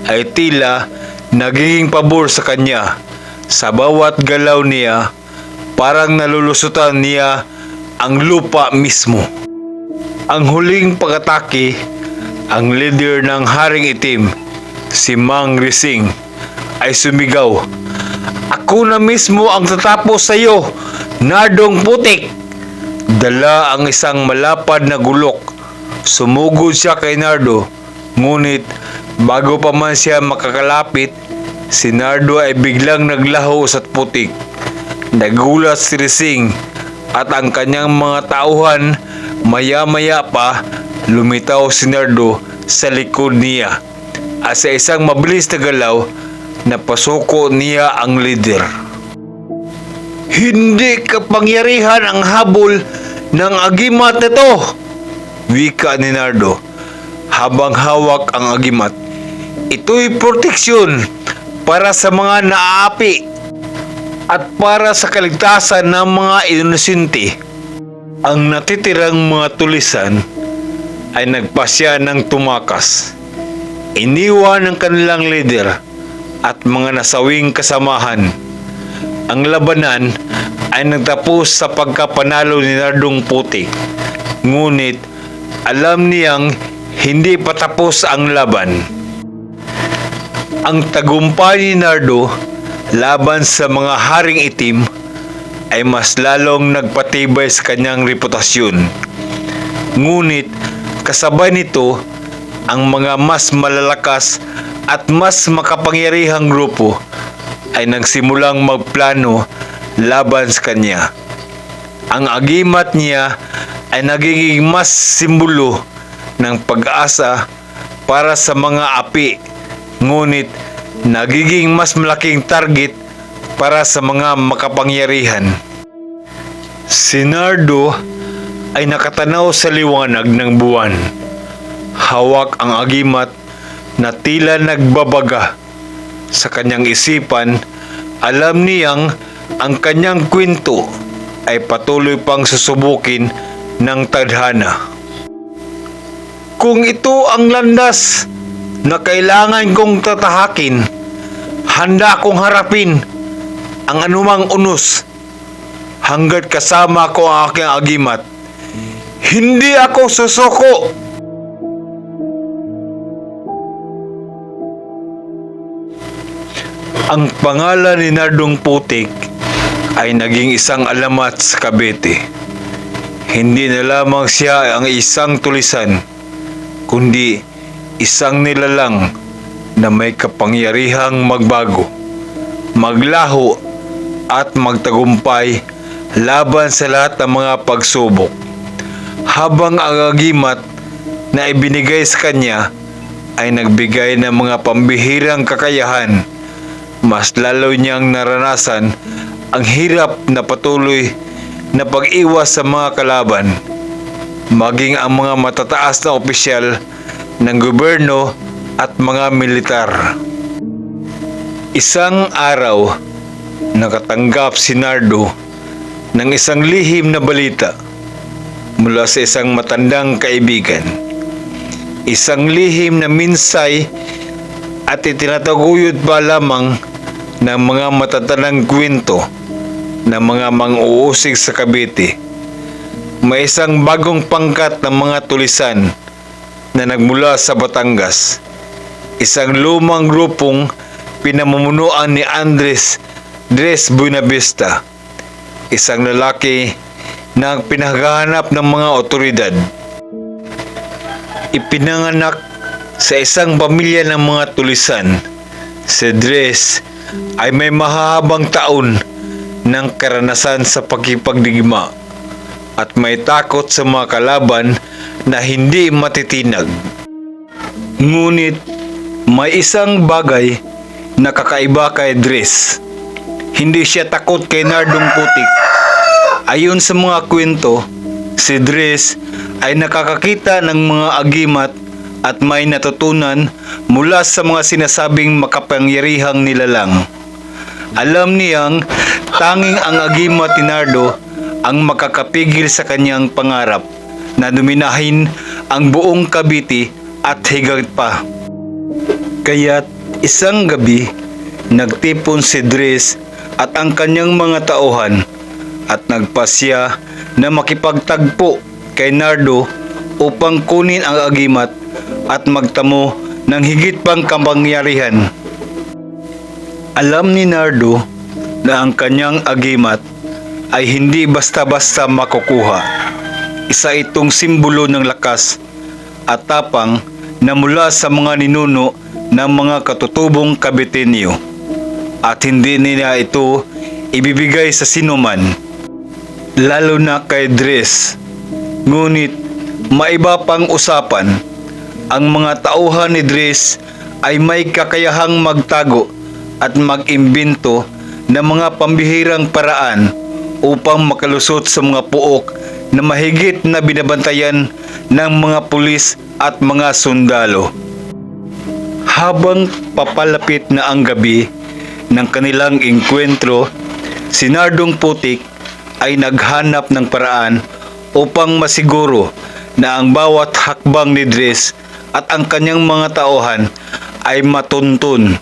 ay tila nagiging pabor sa kanya. Sa bawat galaw niya, parang nalulusutan niya ang lupa mismo. Ang huling pag-atake, ang leader ng Haring Itim, si Mang Rising, ay sumigaw, "Ako na mismo ang tatapos sa iyo, Nardong Putik!" Dala ang isang malapad na gulok. Sumugod siya kay Nardo, ngunit bago pa man siya makakalapit, si Nardo ay biglang naglaho sa putik. Nagulat si Rising at ang kanyang mga tauhan. Maya-maya pa, lumitaw si Nardo sa likod niya at sa isang mabilis na galaw, napasuko niya ang leader. "Hindi kapangyarihan ang habol ng agimat nito!" wika ni Nardo habang hawak ang agimat. "Ito'y proteksyon para sa mga naaapi at para sa kaligtasan ng mga inosente." Ang natitirang mga tulisan ay nagpasya ng tumakas. Iniwan ng kanilang leader at mga nasawing kasamahan. Ang labanan ay nagtapos sa pagkapanalo ni Nardong Putik. Ngunit alam niyang hindi pa tapos ang laban. Ang tagumpay ni Nardo laban sa mga Haring Itim ay mas lalong nagpatibay sa kanyang reputasyon. Ngunit kasabay nito, ang mga mas malalakas at mas makapangyarihang grupo ay nagsimulang magplano laban sa kanya. Ang agimat niya ay nagiging mas simbolo ng pag-asa para sa mga api, ngunit nagiging mas malaking target para sa mga makapangyarihan. Si Nardo ay nakatanaw sa liwanag ng buwan. Hawak ang agimat na tila nagbabaga. Sa kanyang isipan, alam niyang ang kanyang kwento ay patuloy pang susubukin ng tadhana. Kung ito ang landas na kailangan kong tatahakin, handa akong harapin ang anumang unos hanggat kasama ko ang aking agimat. Hindi ako susuko. Ang pangalan ni Nardong Putik ay naging isang alamat sa Cavite. Hindi na lamang siya ang isang tulisan, kundi isang nilalang na may kapangyarihang magbago, maglaho at magtagumpay laban sa lahat ng mga pagsubok. Habang ang agimat na ibinigay sa kanya ay nagbigay ng mga pambihirang kakayahan, mas lalo niyang naranasan ang hirap na patuloy na pag-iwas sa mga kalaban, maging ang mga matataas na opisyal ng gobyerno at mga militar. Isang araw, nakatanggap si Nardo ng isang lihim na balita mula sa isang matandang kaibigan. Isang lihim na minsay at itinataguyod pa lamang ng mga matatandang kwento ng mga mang-uusig sa Cavite. may isang bagong pangkat ng mga tulisan na nagmula sa Batangas. Isang lumang grupong pinamumunuan ni Andres Dres Buenavista, isang lalaki na pinaghahanap ng mga otoridad. Ipinanganak sa isang pamilya ng mga tulisan, si Dres ay may mahahabang taon ng karanasan sa pakipagdigma at may takot sa mga kalaban na hindi matitinag. Ngunit may isang bagay na kakaiba kay Dres. Hindi siya takot kay Nardong Putik. Ayon sa mga kwento, si Dres ay nakakakita ng mga agimat at may natutunan mula sa mga sinasabing makapangyarihang nilalang. Alam niyang tanging ang agimat ni Nardo ang makakapigil sa kanyang pangarap na dominahin ang buong Cavite at higit pa. Kaya't isang gabi, nagtipon si Dres at ang kanyang mga tauhan at nagpasya na makipagtagpo kay Nardo upang kunin ang agimat at magtamo ng higit pang kapangyarihan. Alam ni Nardo na ang kanyang agimat ay hindi basta-basta makukuha. Isa itong simbolo ng lakas at tapang na mula sa mga ninuno ng mga katutubong Caviteño at hindi nila ito ibibigay sa sinuman, lalo na kay Dres. Ngunit maiba pang usapan, ang mga tauhan ni Dres ay may kakayahang magtago at mag-imbento ng mga pambihirang paraan upang makalusot sa mga puok na mahigit na binabantayan ng mga pulis at mga sundalo. Habang papalapit na ang gabi ng kanilang engkwentro, si Nardong Putik ay naghanap ng paraan upang masiguro na ang bawat hakbang ni Dres at ang kanyang mga tauhan ay matuntun.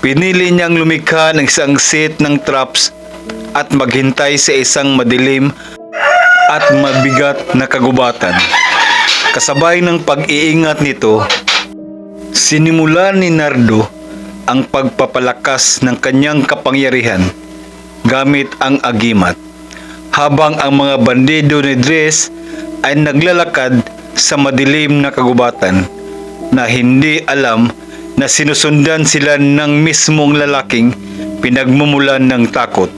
Pinili niyang lumikha ng isang set ng traps at maghintay sa isang madilim at mabigat na kagubatan. Kasabay ng pag-iingat nito, sinimulan ni Nardo ang pagpapalakas ng kanyang kapangyarihan gamit ang agimat, habang ang mga bandido ni Dres ay naglalakad sa madilim na kagubatan na hindi alam na sinusundan sila ng mismong lalaking pinagmumulan ng takot.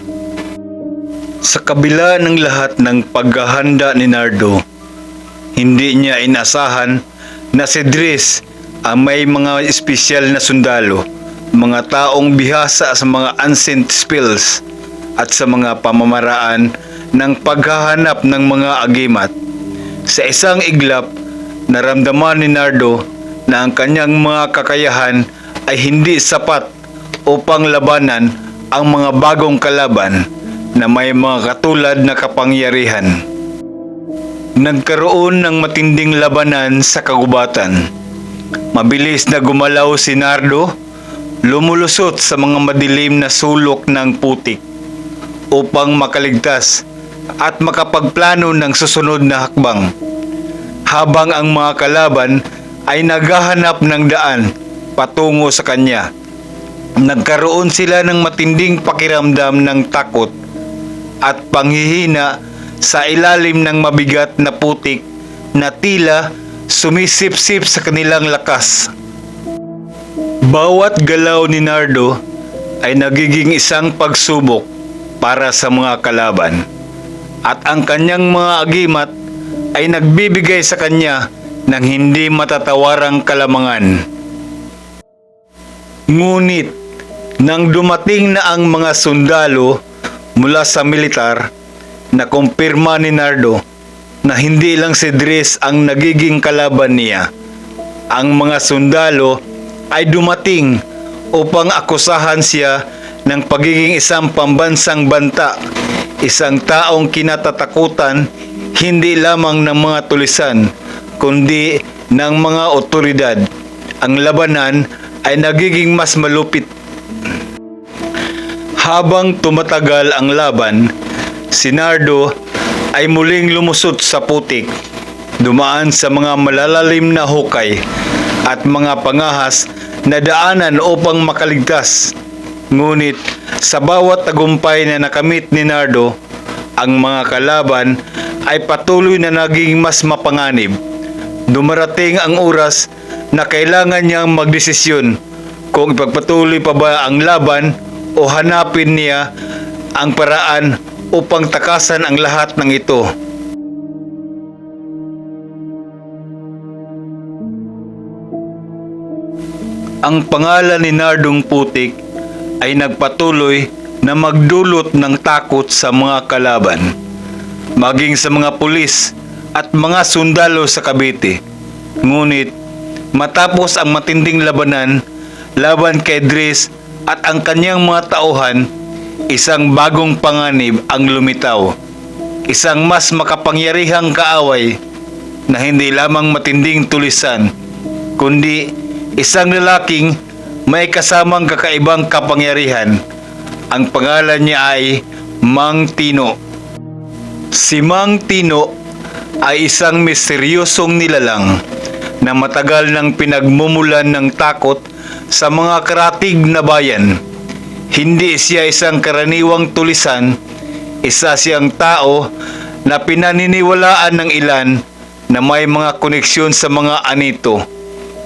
Sa kabila ng lahat ng paghahanda ni Nardo, hindi niya inasahan na si Dres ang may mga espesyal na sundalo, mga taong bihasa sa mga ancient spells at sa mga pamamaraan ng paghahanap ng mga agimat. Sa isang iglap, naramdaman ni Nardo na ang kanyang mga kakayahan ay hindi sapat upang labanan ang mga bagong kalaban na may mga katulad na kapangyarihan. Nagkaroon ng matinding labanan sa kagubatan. Mabilis na gumalaw si Nardo, lumulusot sa mga madilim na sulok ng putik upang makaligtas at makapagplano ng susunod na hakbang, habang ang mga kalaban ay naghahanap ng daan patungo sa kanya. Nagkaroon sila ng matinding pakiramdam ng takot at panghihina sa ilalim ng mabigat na putik na tila sumisip-sip sa kanilang lakas. Bawat galaw ni Nardo ay nagiging isang pagsubok para sa mga kalaban, at ang kanyang mga agimat ay nagbibigay sa kanya ng hindi matatawarang kalamangan. Ngunit nang dumating na ang mga sundalo mula sa militar, nakumpirma ni Nardo na hindi lang si Dres ang nagiging kalaban niya. Ang mga sundalo ay dumating upang akusahan siya ng pagiging isang pambansang banta, isang taong kinatatakutan hindi lamang ng mga tulisan kundi ng mga otoridad. Ang labanan ay nagiging mas malupit. Habang tumatagal ang laban, si Nardo ay muling lumusot sa putik, dumaan sa mga malalalim na hukay at mga pangahas na daanan upang makaligtas. Ngunit sa bawat tagumpay na nakamit ni Nardo, ang mga kalaban ay patuloy na naging mas mapanganib. Dumarating ang oras na kailangan niyang magdesisyon kung ipagpatuloy pa ba ang laban o hanapin niya ang paraan upang takasan ang lahat ng ito. Ang pangalan ni Nardong Putik ay nagpatuloy na magdulot ng takot sa mga kalaban, maging sa mga pulis at mga sundalo sa Cavite. Ngunit matapos ang matinding labanan laban kay Dres at ang kanyang mga tauhan, isang bagong panganib ang lumitaw. Isang mas makapangyarihang kaaway na hindi lamang matinding tulisan, kundi isang lalaking may kasamang kakaibang kapangyarihan. Ang pangalan niya ay Mang Tino. Si Mang Tino ay isang misteryosong nilalang na matagal nang pinagmumulan ng takot sa mga karatig na bayan. Hindi siya isang karaniwang tulisan, isa siyang tao na pinaniniwalaan ng ilan na may mga koneksyon sa mga anito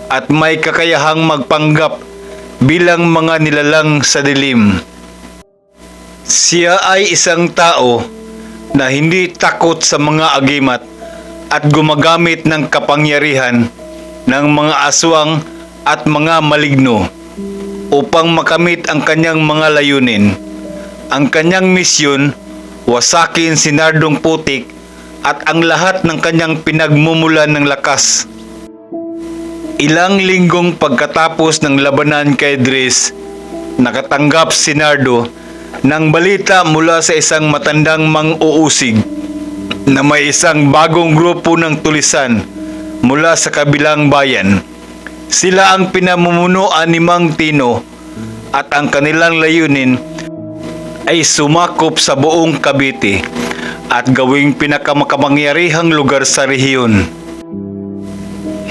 at may kakayahang magpanggap bilang mga nilalang sa dilim. Siya ay isang tao na hindi takot sa mga agimat at gumagamit ng kapangyarihan ng mga aswang at mga maligno upang makamit ang kanyang mga layunin. Ang kanyang misyon, wasakin si Nardong Putik at ang lahat ng kanyang pinagmumulan ng lakas. Ilang linggong pagkatapos ng labanan kay Dres, nakatanggap si Nardo ng balita mula sa isang matandang mang-uusig na may isang bagong grupo ng tulisan mula sa kabilang bayan. Sila ang pinamumunuan ni Mang Tino at ang kanilang layunin ay sumakop sa buong Cavite at gawing pinakamakapangyarihang lugar sa rehiyon.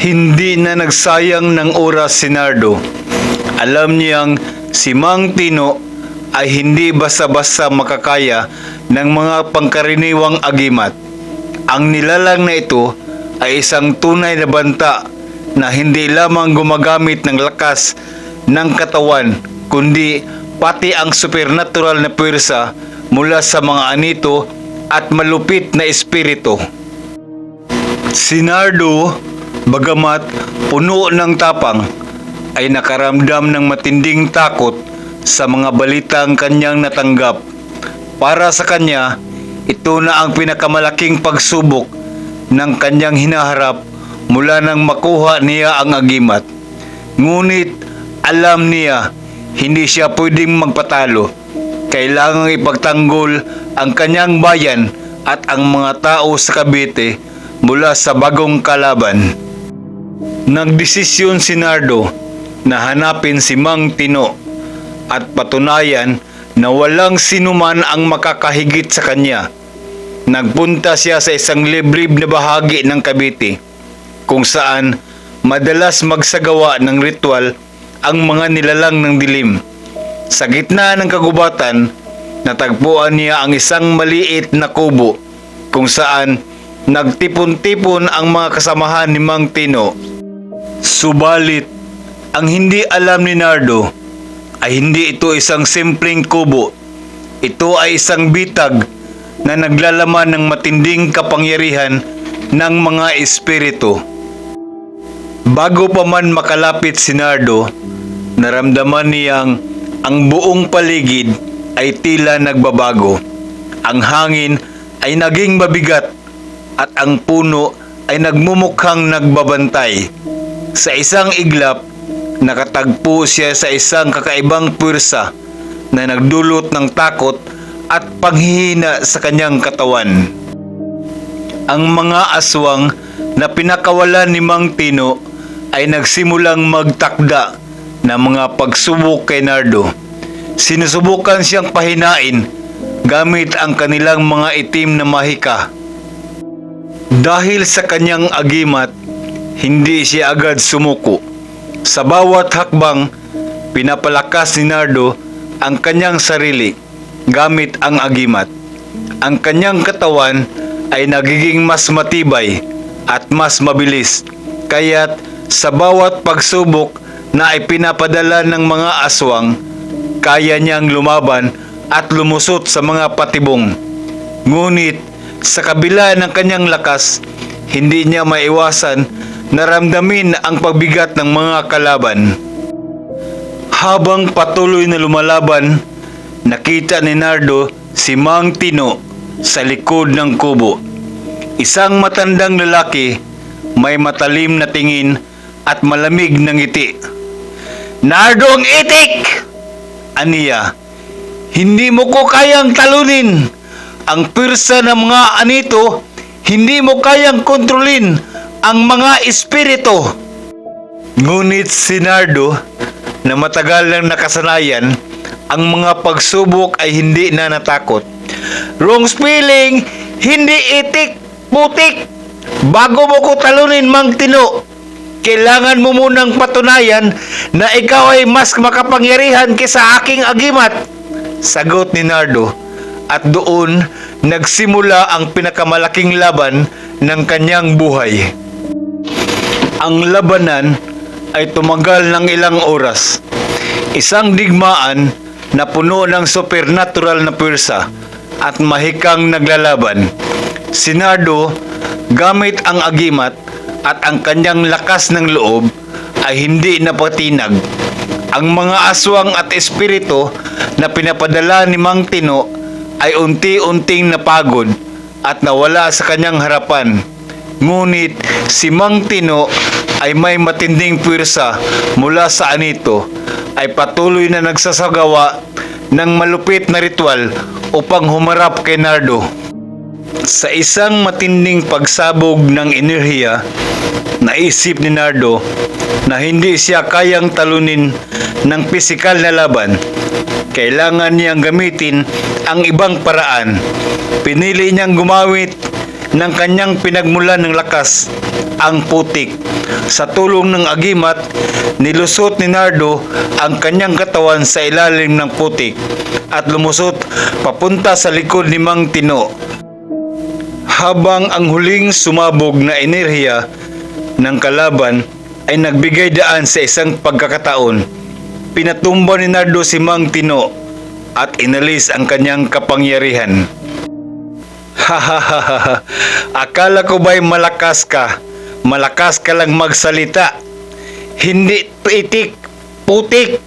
Hindi na nagsayang ng oras si Nardo. Alam niyang si Mang Tino ay hindi basta-basta makakaya ng mga pangkaraniwang agimat. Ang nilalang na ito ay isang tunay na banta na hindi lamang gumagamit ng lakas ng katawan, kundi pati ang supernatural na puwersa mula sa mga anito at malupit na espiritu. Si Nardo, bagamat puno ng tapang, ay nakaramdam ng matinding takot sa mga balitang kanyang natanggap. Para sa kanya, ito na ang pinakamalaking pagsubok ng kanyang hinaharap mula nang makuha niya ang agimat. Ngunit alam niya, hindi siya pwedeng magpatalo. Kailangang ipagtanggol ang kanyang bayan at ang mga tao sa Cavite mula sa bagong kalaban. Nagdesisyon si Nardo na hanapin si Mang Tino at patunayan na walang sinuman ang makakahigit sa kanya. Nagpunta siya sa isang liblib na bahagi ng Cavite kung saan madalas magsagawa ng ritual ang mga nilalang ng dilim. Sa gitna ng kagubatan, natagpuan niya ang isang maliit na kubo kung saan nagtipon-tipon ang mga kasamahan ni Mang Tino. Subalit, ang hindi alam ni Nardo ay hindi ito isang simpleng kubo. Ito ay isang bitag na naglalaman ng matinding kapangyarihan ng mga espiritu. Bago pa man makalapit si Nardo, naramdaman niyang ang buong paligid ay tila nagbabago. Ang hangin ay naging mabigat at ang puno ay nagmumukhang nagbabantay. Sa isang iglap, nakatagpo siya sa isang kakaibang puwersa na nagdulot ng takot at panghihina sa kanyang katawan. Ang mga aswang na pinakawalan ni Mang Tino ay nagsimulang magtakda ng mga pagsubok kay Nardo. Sinusubukan siyang pahinain gamit ang kanilang mga itim na mahika. Dahil sa kanyang agimat, hindi siya agad sumuko. Sa bawat hakbang, pinapalakas ni Nardo ang kanyang sarili gamit ang agimat. Ang kanyang katawan ay nagiging mas matibay at mas mabilis. Kaya't sa bawat pagsubok na ipinapadala ng mga aswang, kaya niyang lumaban at lumusot sa mga patibong. Ngunit sa kabila ng kanyang lakas, hindi niya maiwasan na ramdamin ang pagbigat ng mga kalaban. Habang patuloy na lumalaban, nakita ni Nardo si Mang Tino sa likod ng kubo. Isang matandang lalaki, may matalim na tingin at malamig na ngiti. "Nardong itik!" aniya. "Hindi mo ko kayang talunin. Ang pwersa ng mga anito, hindi mo kayang kontrolin ang mga espiritu." Ngunit si Nardo, na matagal nang nakasanayan ang mga pagsubok, ay hindi na natakot. "Wrong spelling, hindi itik, putik. Bago mo ko talunin, Mang Tino, kailangan mo munang patunayan na ikaw ay mas makapangyarihan kaysa aking agimat," sagot ni Nardo. At doon nagsimula ang pinakamalaking laban ng kanyang buhay. Ang labanan ay tumagal ng ilang oras. Isang digmaan na puno ng supernatural na pwersa at mahikang naglalaban. Si Nardo, gamit ang agimat at ang kanyang lakas ng loob, ay hindi napatinag. Ang mga aswang at espiritu na pinapadala ni Mang Tino ay unti-unting napagod at nawala sa kanyang harapan. Ngunit si Mang Tino ay may matinding pwersa mula sa anito, ay patuloy na nagsasagawa ng malupit na ritual upang humarap kay Nardo. Sa isang matinding pagsabog ng enerhiya, naisip ni Nardo na hindi siya kayang talunin ng pisikal na laban. Kailangan niyang gamitin ang ibang paraan. Pinili niyang gumamit ng kanyang pinagmulan ng lakas, ang putik. Sa tulong ng agimat, nilusot ni Nardo ang kanyang katawan sa ilalim ng putik at lumusot papunta sa likod ni Mang Tino. Habang ang huling sumabog na enerhiya ng kalaban ay nagbigay daan sa isang pagkakataon, pinatumba ni Nardo si Mang Tino at inalis ang kanyang kapangyarihan. "Hahaha, akala ko ba'y malakas ka? Malakas ka lang magsalita. Hindi itik, putik."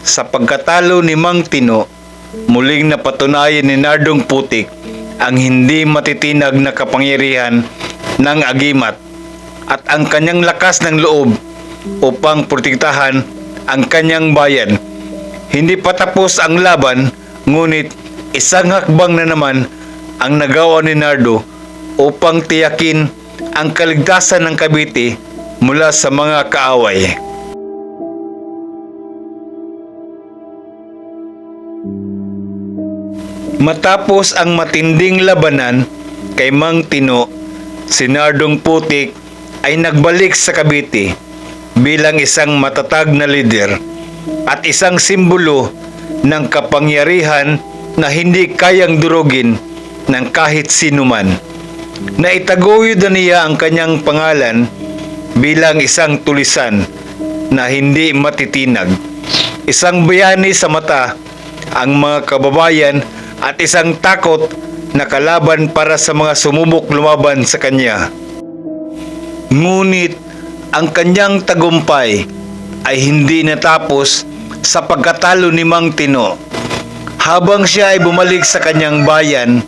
Sa pagkatalo ni Mang Tino, muling napatunayan ni Nardong putik ang hindi matitinag na kapangyarihan ng agimat at ang kanyang lakas ng loob upang protektahan ang kanyang bayan. Hindi pa tapos ang laban, ngunit isang hakbang na naman ang nagawa ni Nardo upang tiyakin ang kaligtasan ng Cavite mula sa mga kaaway. Matapos ang matinding labanan kay Mang Tino, si Nardong Putik ay nagbalik sa Cavite bilang isang matatag na lider at isang simbolo ng kapangyarihan na hindi kayang durugin ng kahit sinuman. Naitaguyod na niya ang kanyang pangalan bilang isang tulisan na hindi matitinag, isang bayani sa mata ang mga kababayan at isang takot na kalaban para sa mga sumubok lumaban sa kanya. Ngunit ang kanyang tagumpay ay hindi natapos sa pagkatalo ni Mang Tino. Habang siya ay bumalik sa kanyang bayan,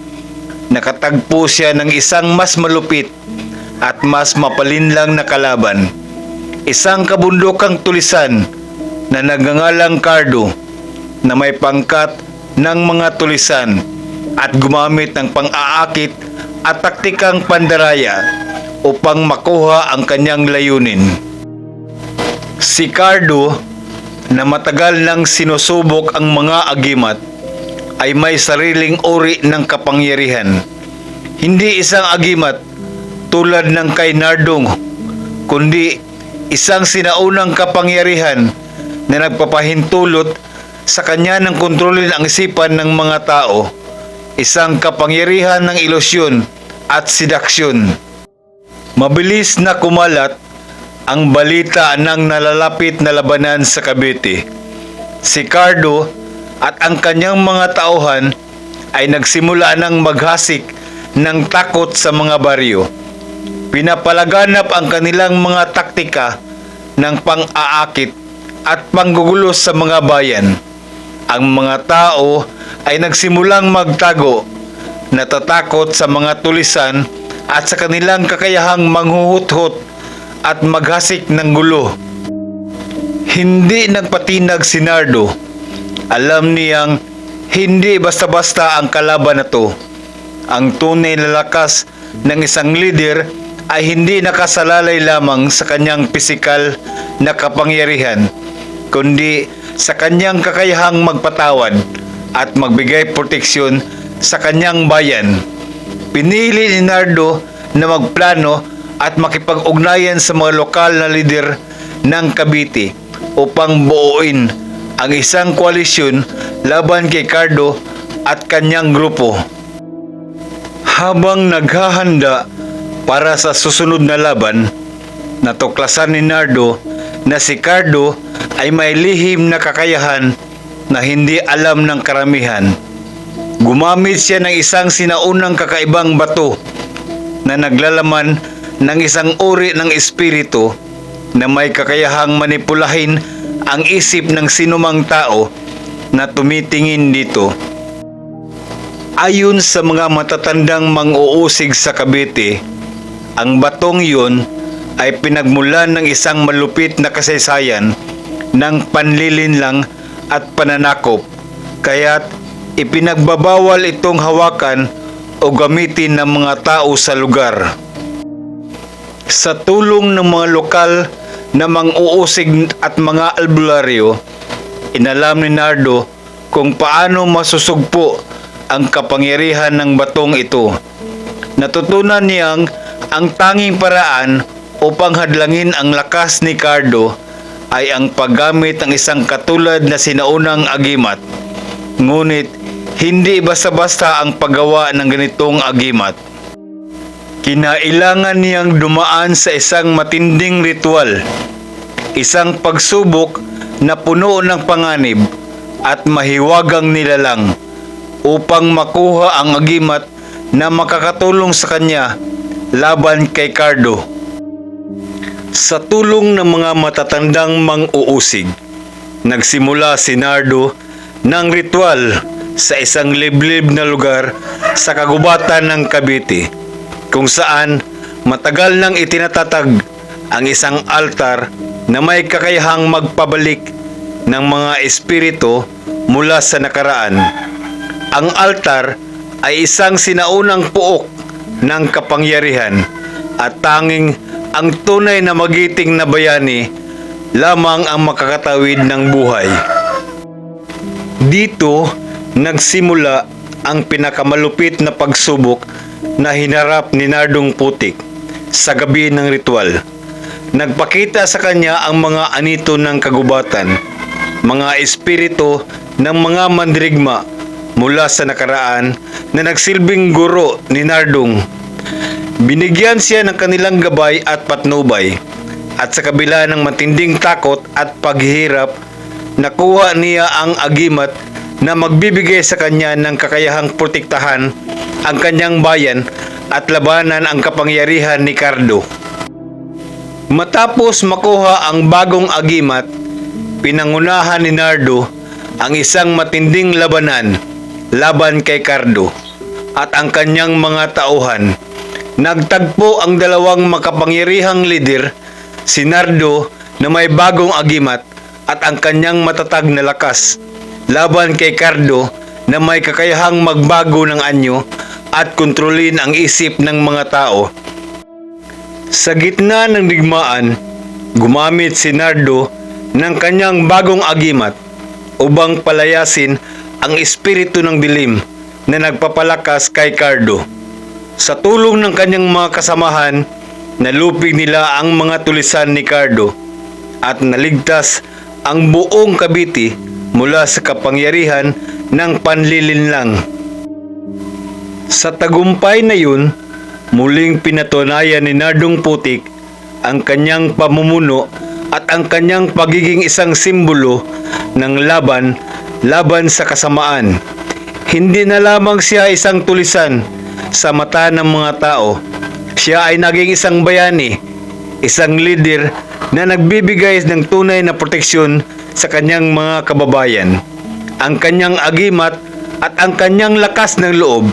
nakatagpo siya ng isang mas malupit at mas mapalinlang na kalaban. Isang kabundokang tulisan na nagngangalang Cardo, na may pangkat ng mga tulisan at gumamit ng pang-aakit at taktikang pandaraya upang makuha ang kanyang layunin. Si Cardo, na matagal nang sinusubok ang mga agimat, ay may sariling uri ng kapangyarihan. Hindi isang agimat tulad ng kay Nardong, kundi isang sinaunang kapangyarihan na nagpapahintulot sa kanya ng kontrolin ang isipan ng mga tao, isang kapangyarihan ng ilusyon at seduksyon. Mabilis na kumalat ang balita ng nalalapit na labanan sa Cavite. Si Cardo at ang kanyang mga tauhan ay nagsimula ng maghasik ng takot sa mga baryo. Pinapalaganap ang kanilang mga taktika ng pang-aakit at panggugulo sa mga bayan. Ang mga tao ay nagsimulang magtago, natatakot sa mga tulisan at sa kanilang kakayahang manghuhut-hut at maghasik ng gulo. Hindi nagpatinag si Nardo. Alam niyang hindi basta-basta ang kalaban na to. Ang tunay na lakas ng isang leader ay hindi nakasalalay lamang sa kanyang pisikal na kapangyarihan, kundi sa kanyang kakayahang magpatawad at magbigay proteksyon sa kanyang bayan. Pinili ni Nardo na magplano at makipag-ugnayan sa mga lokal na lider ng Cavite upang buuin ang isang koalisyon laban kay Cardo at kanyang grupo. Habang naghahanda para sa susunod na laban, natuklasan ni Nardo na si Cardo ay may lihim na kakayahan na hindi alam ng karamihan. Gumamit siya ng isang sinaunang kakaibang bato na naglalaman ng isang uri ng espiritu na may kakayahang manipulahin ang isip ng sinumang tao na tumitingin dito. Ayon sa mga matatandang mang-uusig sa Cavite, ang batong yun ay pinagmulan ng isang malupit na kasaysayan ng panlilinlang at pananakop, kaya't ipinagbabawal itong hawakan o gamitin ng mga tao sa lugar. Sa tulong ng mga lokal na mang-uusig at mga albularyo, inalam ni Nardo kung paano masusugpo ang kapangyarihan ng batong ito. Natutunan niyang ang tanging paraan upang hadlangin ang lakas ni Cardo ay ang paggamit ng isang katulad na sinaunang agimat. Ngunit hindi basta-basta ang paggawa ng ganitong agimat. Kinailangan niyang dumaan sa isang matinding ritual, isang pagsubok na puno ng panganib at mahiwagang nilalang upang makuha ang agimat na makakatulong sa kanya laban kay Cardo. Sa tulong ng mga matatandang mang-uusig, nagsimula si Nardo ng ritual sa isang liblib na lugar sa kagubatan ng Cavite, kung saan matagal nang itinatatag ang isang altar na may kakayahang magpabalik ng mga espiritu mula sa nakaraan. Ang altar ay isang sinaunang puok ng kapangyarihan at tanging ang tunay na magiting na bayani lamang ang makakatawid ng buhay. Dito nagsimula ang pinakamalupit na pagsubok na hinarap ni Nardong Putik sa gabi ng ritual. Nagpakita sa kanya ang mga anito ng kagubatan, mga espiritu ng mga mandirigma mula sa nakaraan na nagsilbing guro ni Nardong. Binigyan siya ng kanilang gabay at patnubay, at sa kabila ng matinding takot at paghihirap, nakuha niya ang agimat na magbibigay sa kanya ng kakayahang protektahan ang kanyang bayan at labanan ang kapangyarihan ni Cardo. Matapos makuha ang bagong agimat, pinangunahan ni Nardo ang isang matinding labanan laban kay Cardo at ang kanyang mga tauhan. Nagtagpo ang dalawang makapangyarihang lider, si Nardo na may bagong agimat at ang kanyang matatag na lakas, laban kay Cardo na may kakayahang magbago ng anyo at kontrolin ang isip ng mga tao. Sa gitna ng digmaan, gumamit si Nardo ng kanyang bagong agimat upang palayasin ang espiritu ng dilim na nagpapalakas kay Cardo. Sa tulong ng kanyang mga kasamahan, nalupig nila ang mga tulisan ni Cardo at naligtas ang buong Cavite mula sa kapangyarihan ng panlilinlang. Sa tagumpay na yun, muling pinatunayan ni Nardong Putik ang kanyang pamumuno at ang kanyang pagiging isang simbolo ng laban sa kasamaan. Hindi na lamang siya isang tulisan sa mata ng mga tao. Siya ay naging isang bayani, isang leader na nagbibigay ng tunay na proteksyon sa kanyang mga kababayan. Ang kanyang agimat at ang kanyang lakas ng loob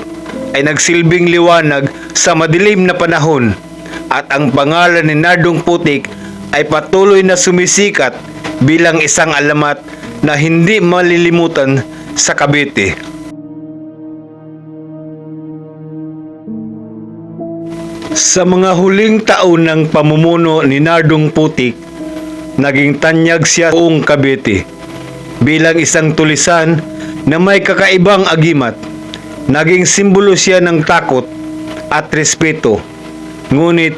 ay nagsilbing liwanag sa madilim na panahon, at ang pangalan ni Nardong Putik ay patuloy na sumisikat bilang isang alamat na hindi malilimutan sa Cavite. Sa mga huling taon ng pamumuno ni Nardong Putik, naging tanyag siya buong Cavite bilang isang tulisan na may kakaibang agimat. Naging simbolo siya ng takot at respeto. Ngunit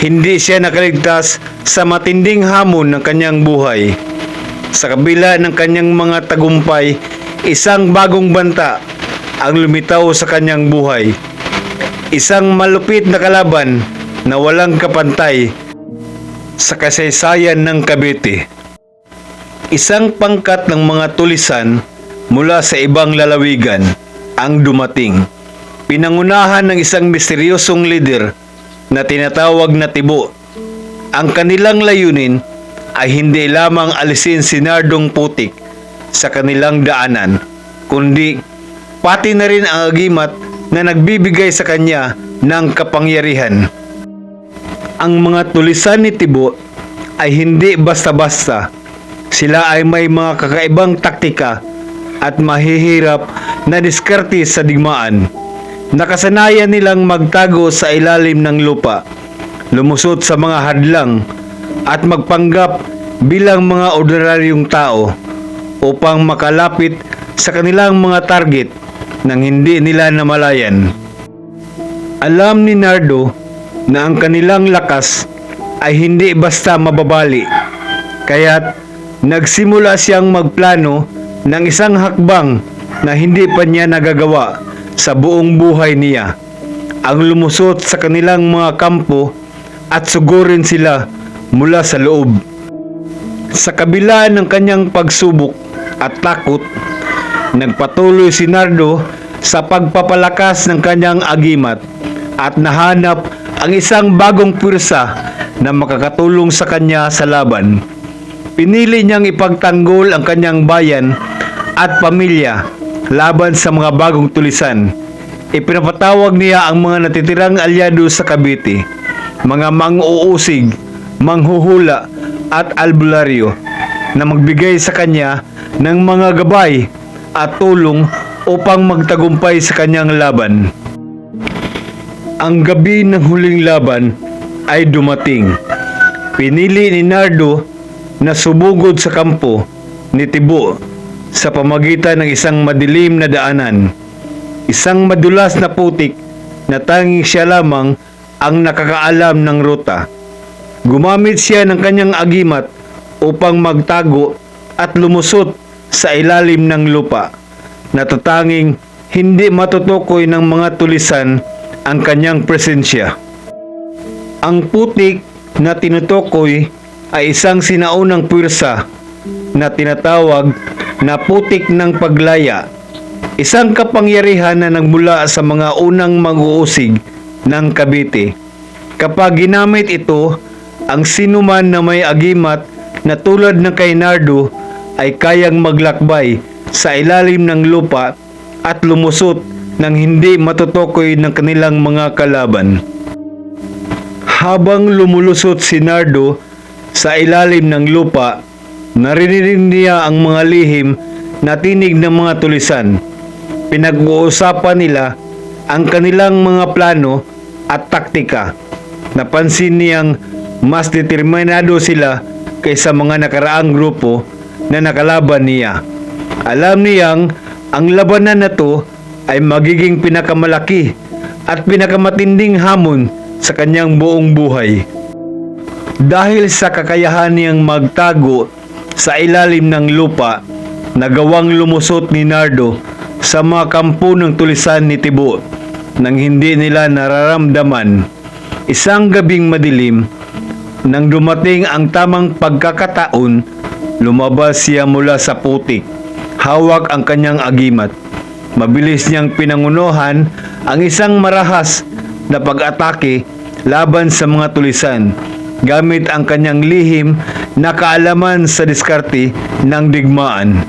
hindi siya nakaligtas sa matinding hamon ng kanyang buhay. Sa kabila ng kanyang mga tagumpay, isang bagong banta ang lumitaw sa kanyang buhay. Isang malupit na kalaban na walang kapantay sa kasaysayan ng Cavite. Isang pangkat ng mga tulisan mula sa ibang lalawigan ang dumating. Pinangunahan ng isang misteryosong leader na tinatawag na Tibo. Ang kanilang layunin ay hindi lamang alisin si Nardong Putik sa kanilang daanan, kundi pati na rin ang agimat na nagbibigay sa kanya ng kapangyarihan. Ang mga tulisan ni Tibo ay hindi basta-basta. Sila ay may mga kakaibang taktika at mahihirap na diskarte sa digmaan. Nakasanayan nilang magtago sa ilalim ng lupa, lumusot sa mga hadlang at magpanggap bilang mga ordinaryong tao upang makalapit sa kanilang mga target nang hindi nila namalayan. Alam ni Nardo na ang kanilang lakas ay hindi basta mababali, kaya't nagsimula siyang magplano ng isang hakbang na hindi pa niya nagagawa sa buong buhay niya, ang lumusot sa kanilang mga kampo at sugurin sila mula sa loob. Sa kabila ng kanyang pagsubok at takot, nagpatuloy si Nardo sa pagpapalakas ng kanyang agimat at nahanap ang isang bagong pwersa na makakatulong sa kanya sa laban. Pinili niyang ipagtanggol ang kanyang bayan at pamilya laban sa mga bagong tulisan. Ipinapatawag niya ang mga natitirang alyado sa Cavite, mga mang-uusig, manghuhula at albularyo, na magbigay sa kanya ng mga gabay at tulong upang magtagumpay sa kanyang laban. Ang gabi ng huling laban ay dumating. Pinili ni Nardo na subugod sa kampo ni Tibo sa pamagitan ng isang madilim na daanan. Isang madulas na putik na tanging siya lamang ang nakakaalam ng ruta. Gumamit siya ng kanyang agimat upang magtago at lumusot sa ilalim ng lupa, na tatanging hindi matutukoy ng mga tulisan ang kanyang presensya. Ang putik na tinutukoy ay isang sinaunang pwersa na tinatawag na putik ng paglaya, isang kapangyarihan na nagmula sa mga unang mag-uusig ng Cavite. Kapag ginamit ito, ang sinuman na may agimat na tulad ng kay Nardo ay kayang maglakbay sa ilalim ng lupa at lumusot nang hindi matutukoy ng kanilang mga kalaban. Habang lumulusot si Nardo sa ilalim ng lupa, narinig niya ang mga lihim na tinig ng mga tulisan. Pinag-uusapan nila ang kanilang mga plano at taktika. Napansin niyang mas determinado sila kaysa mga nakaraang grupo na nakalaban niya. Alam niyang ang labanan na to ay magiging pinakamalaki at pinakamatinding hamon sa kanyang buong buhay. Dahil sa kakayahan niyang magtago sa ilalim ng lupa, nagawang lumusot ni Nardo sa mga kampo ng tulisan ni Tibo nang hindi nila nararamdaman. Isang gabing madilim, nang dumating ang tamang pagkakataon, lumabas siya mula sa putik. Hawak ang kanyang agimat. Mabilis niyang pinangunuhan ang isang marahas na pag-atake laban sa mga tulisan gamit ang kanyang lihim na kaalaman sa diskarte ng digmaan.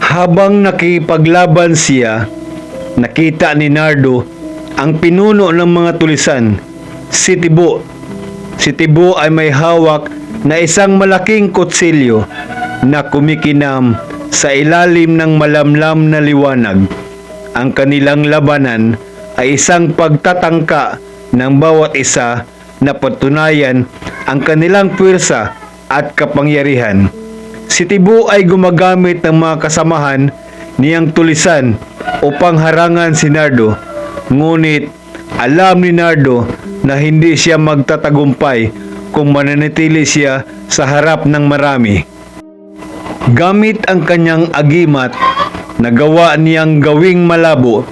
Habang nakipaglaban siya, nakita ni Nardo ang pinuno ng mga tulisan, si Tibo. Si Tibo ay may hawak na isang malaking kutsilyo na kumikinam sa ilalim ng malamlam na liwanag. Ang kanilang labanan ay isang pagtatangka ng bawat isa na patunayan ang kanilang puwersa at kapangyarihan. Si Tibo ay gumagamit ng mga kasamahan niyang tulisan upang harangan si Nardo. Ngunit alam ni Nardo na hindi siya magtatagumpay kung mananatili siya sa harap ng marami. Gamit ang kanyang agimat, nagawa niyang gawing malabo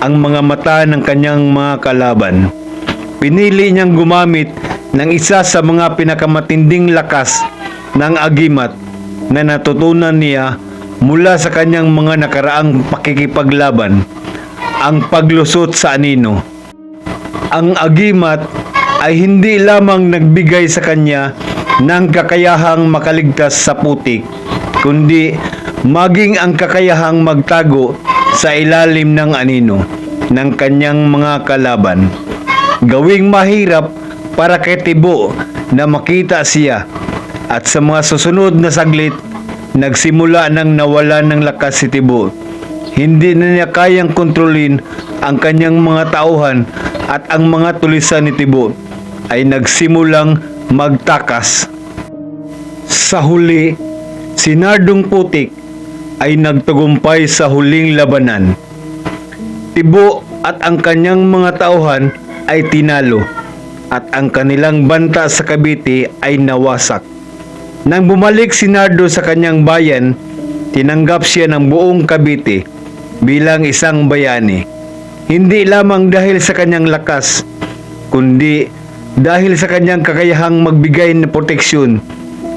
ang mga mata ng kanyang mga kalaban. Pinili niyang gumamit ng isa sa mga pinakamatinding lakas ng agimat na natutunan niya mula sa kanyang mga nakaraang pakikipaglaban, ang paglusot sa anino. Ang agimat ay hindi lamang nagbigay sa kanya ng kakayahang makaligtas sa putik, kundi maging ang kakayahang magtago sa ilalim ng anino ng kanyang mga kalaban. Gawing mahirap para kay Tibo na makita siya, at sa mga susunod na saglit, nagsimula nang nawalan ng lakas si Tibo. Hindi na niya kayang kontrolin ang kanyang mga tauhan, at ang mga tulisan ni Tibo ay nagsimulang magtakas. Sa huli, si Nardong Putik ay nagtagumpay sa huling labanan. Tibo at ang kanyang mga tauhan ay tinalo, at ang kanilang banta sa Cavite ay nawasak. Nang bumalik si Nardo sa kanyang bayan, tinanggap siya ng buong Cavite bilang isang bayani. Hindi lamang dahil sa kanyang lakas, kundi dahil sa kanyang kakayahang magbigay ng proteksyon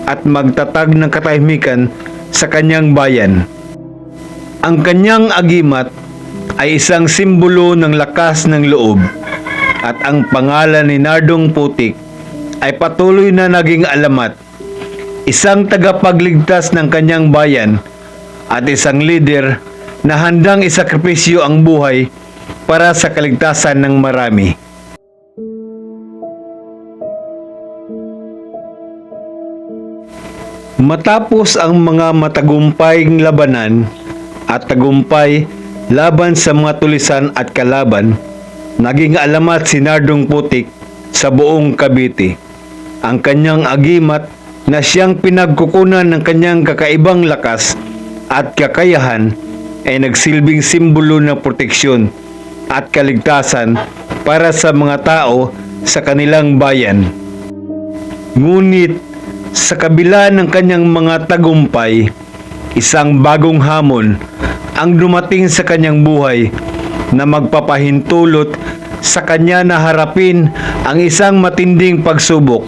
at magtatag ng katahimikan sa kanyang bayan. Ang kanyang agimat ay isang simbolo ng lakas ng loob, at ang pangalan ni Nardong Putik ay patuloy na naging alamat. Isang tagapagligtas ng kanyang bayan at isang leader na handang isakripisyo ang buhay para sa kaligtasan ng marami. Matapos ang mga matagumpayng labanan at tagumpay laban sa mga tulisan at kalaban, naging alamat si Nardong Putik sa buong Cavite. Ang kanyang agimat na siyang pinagkukunan ng kanyang kakaibang lakas at kakayahan ay nagsilbing simbolo ng proteksyon at kaligtasan para sa mga tao sa kanilang bayan. Ngunit sa kabila ng kanyang mga tagumpay, isang bagong hamon ang dumating sa kanyang buhay na magpapahintulot sa kanya na harapin ang isang matinding pagsubok,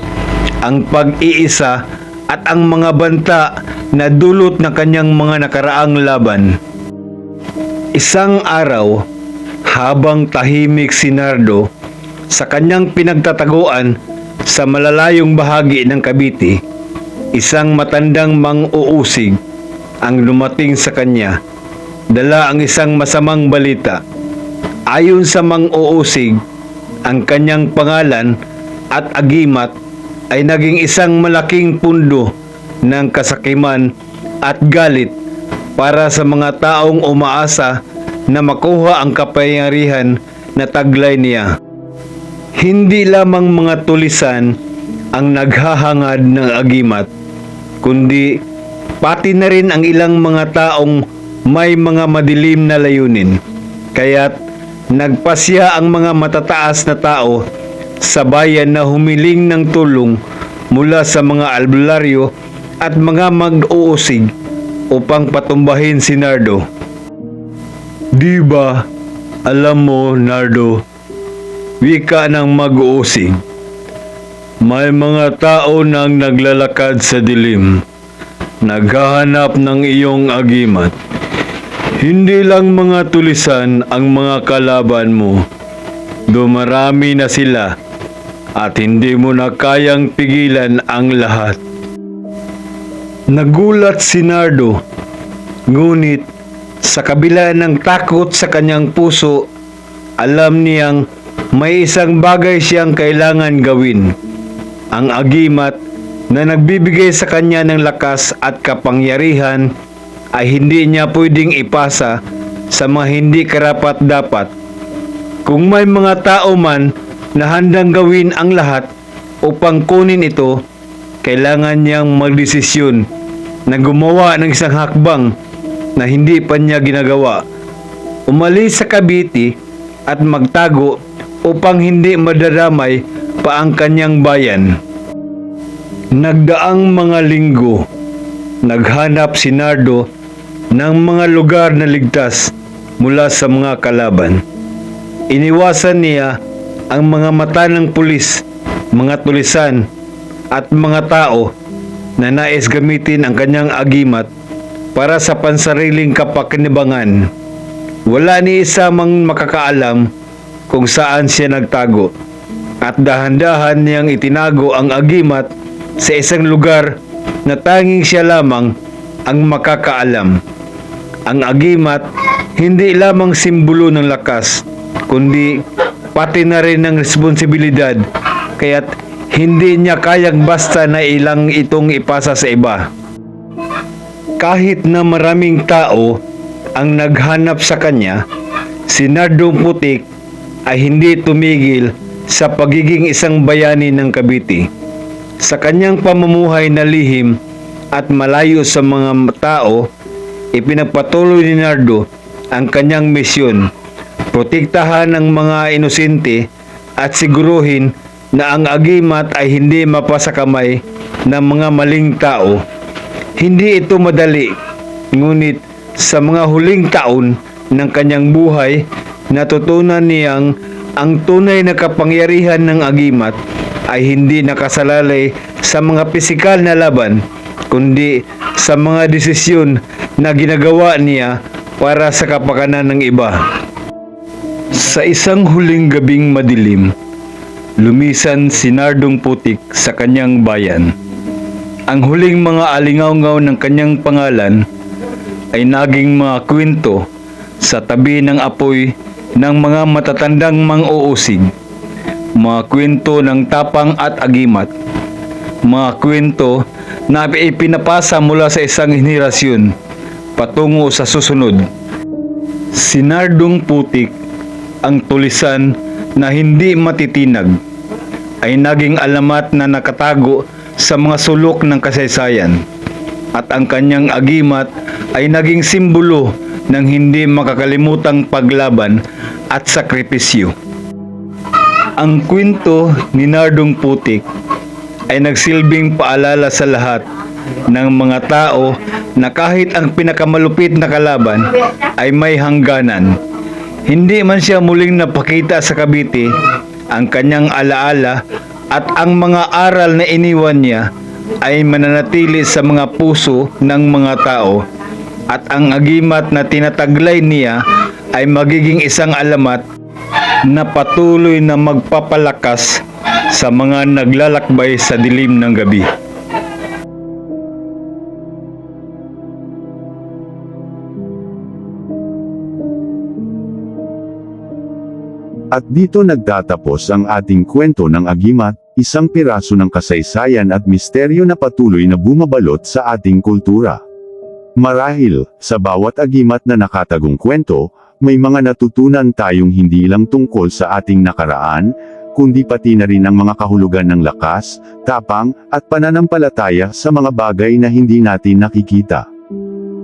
ang pag-iisa at ang mga banta na dulot ng kanyang mga nakaraang laban. Isang araw, habang tahimik si Nardo sa kanyang pinagtataguan sa malalayong bahagi ng Cavite, isang matandang mang-uusig ang dumating sa kanya. Dala ang isang masamang balita. Ayon sa mang-uusig, ang kanyang pangalan at agimat ay naging isang malaking pundo ng kasakiman at galit para sa mga taong umaasa na makuha ang kapangyarihan na taglay niya. Hindi lamang mga tulisan ang naghahangad ng agimat, kundi pati na rin ang ilang mga taong may mga madilim na layunin. Kaya't nagpasya ang mga matataas na tao sa bayan na humiling ng tulong mula sa mga albularyo at mga mag-uusig upang patumbahin si Nardo. Di ba, alam mo, Nardo, wika ng mag-uusig, may mga tao nang naglalakad sa dilim, naghahanap ng iyong agimat. Hindi lang mga tulisan ang mga kalaban mo, dumarami na sila at hindi mo na kayang pigilan ang lahat. Nagulat si Nardo, ngunit sa kabila ng takot sa kanyang puso, alam niyang may isang bagay siyang kailangan gawin. Ang agimat na nagbibigay sa kanya ng lakas at kapangyarihan ay hindi niya pwedeng ipasa sa mga hindi karapat-dapat. Kung may mga tao man na handang gawin ang lahat upang kunin ito, kailangan niyang magdesisyon na gumawa ng isang hakbang na hindi pa niya ginagawa. Umalis sa Cavite at magtago upang hindi madadamay pa ang kanyang bayan. Nagdaang mga linggo, naghanap si Nardo ng mga lugar na ligtas mula sa mga kalaban. Iniwasan niya ang mga mata ng pulis, mga tulisan at mga tao na nais gamitin ang kanyang agimat para sa pansariling kapakinabangan. Wala ni isa mang makakaalam kung saan siya nagtago, at dahan-dahan niyang itinago ang agimat sa isang lugar na tanging siya lamang ang makakaalam. Ang agimat hindi lamang simbolo ng lakas, kundi pati na rin ng responsibilidad, kaya't hindi niya kayang basta na ilang itong ipasa sa iba. Kahit na maraming tao ang naghanap sa kanya, si Nardong Putik ay hindi tumigil sa pagiging isang bayani ng Cavite. Sa kanyang pamumuhay na lihim at malayo sa mga tao, ipinagpatuloy ni Nardo ang kanyang misyon: protektahan ang mga inosente at siguruhin na ang agimat ay hindi mapasakamay ng mga maling tao. Hindi ito madali, ngunit sa mga huling taon ng kanyang buhay, natutunan niyang ang tunay na kapangyarihan ng agimat ay hindi nakasalalay sa mga pisikal na laban, kundi sa mga desisyon na ginagawa niya para sa kapakanan ng iba. Sa isang huling gabing madilim, lumisan si Nardong Putik sa kanyang bayan. Ang huling mga alingaw-ngaw ng kanyang pangalan ay naging mga kwento sa tabi ng apoy ng mga matatandang mang-uusig. Mga kwento ng tapang at agimat. Mga kwento na ipinapasa mula sa isang henerasyon patungo sa susunod. Si Nardong Putik, ang tulisan na hindi matitinag, ay naging alamat na nakatago sa mga sulok ng kasaysayan, at ang kanyang agimat ay naging simbolo ng hindi makakalimutang paglaban at sakripisyo. Ang kwento ni Nardong Putik ay nagsilbing paalala sa lahat ng mga tao na kahit ang pinakamalupit na kalaban ay may hangganan. Hindi man siya muling napakita sa Cavite, ang kanyang alaala at ang mga aral na iniwan niya ay mananatili sa mga puso ng mga tao, at ang agimat na tinataglay niya ay magiging isang alamat na patuloy na magpapalakas sa mga naglalakbay sa dilim ng gabi. At dito nagtatapos ang ating kwento ng agimat, isang piraso ng kasaysayan at misteryo na patuloy na bumabalot sa ating kultura. Marahil, sa bawat agimat na nakatagong kwento, may mga natutunan tayong hindi lang tungkol sa ating nakaraan, kundi pati na rin ang mga kahulugan ng lakas, tapang, at pananampalataya sa mga bagay na hindi natin nakikita.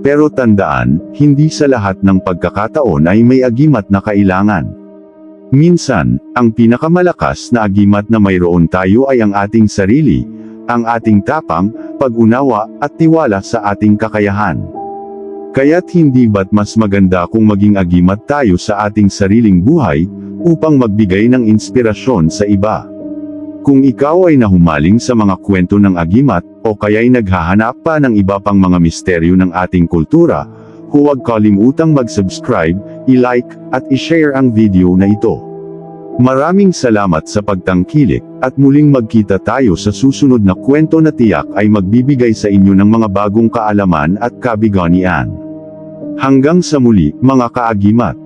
Pero tandaan, hindi sa lahat ng pagkakataon ay may agimat na kailangan. Minsan, ang pinakamalakas na agimat na mayroon tayo ay ang ating sarili, ang ating tapang, pag-unawa, at tiwala sa ating kakayahan. Kaya't hindi ba't mas maganda kung maging agimat tayo sa ating sariling buhay, upang magbigay ng inspirasyon sa iba? Kung ikaw ay nahumaling sa mga kwento ng agimat, o kaya'y naghahanap pa ng iba pang mga misteryo ng ating kultura, huwag kalimutang mag-subscribe, i-like, at i-share ang video na ito. Maraming salamat sa pagtangkilik, at muling magkita tayo sa susunod na kwento na tiyak ay magbibigay sa inyo ng mga bagong kaalaman at kabiganian. Hanggang sa muli, mga kaagimat.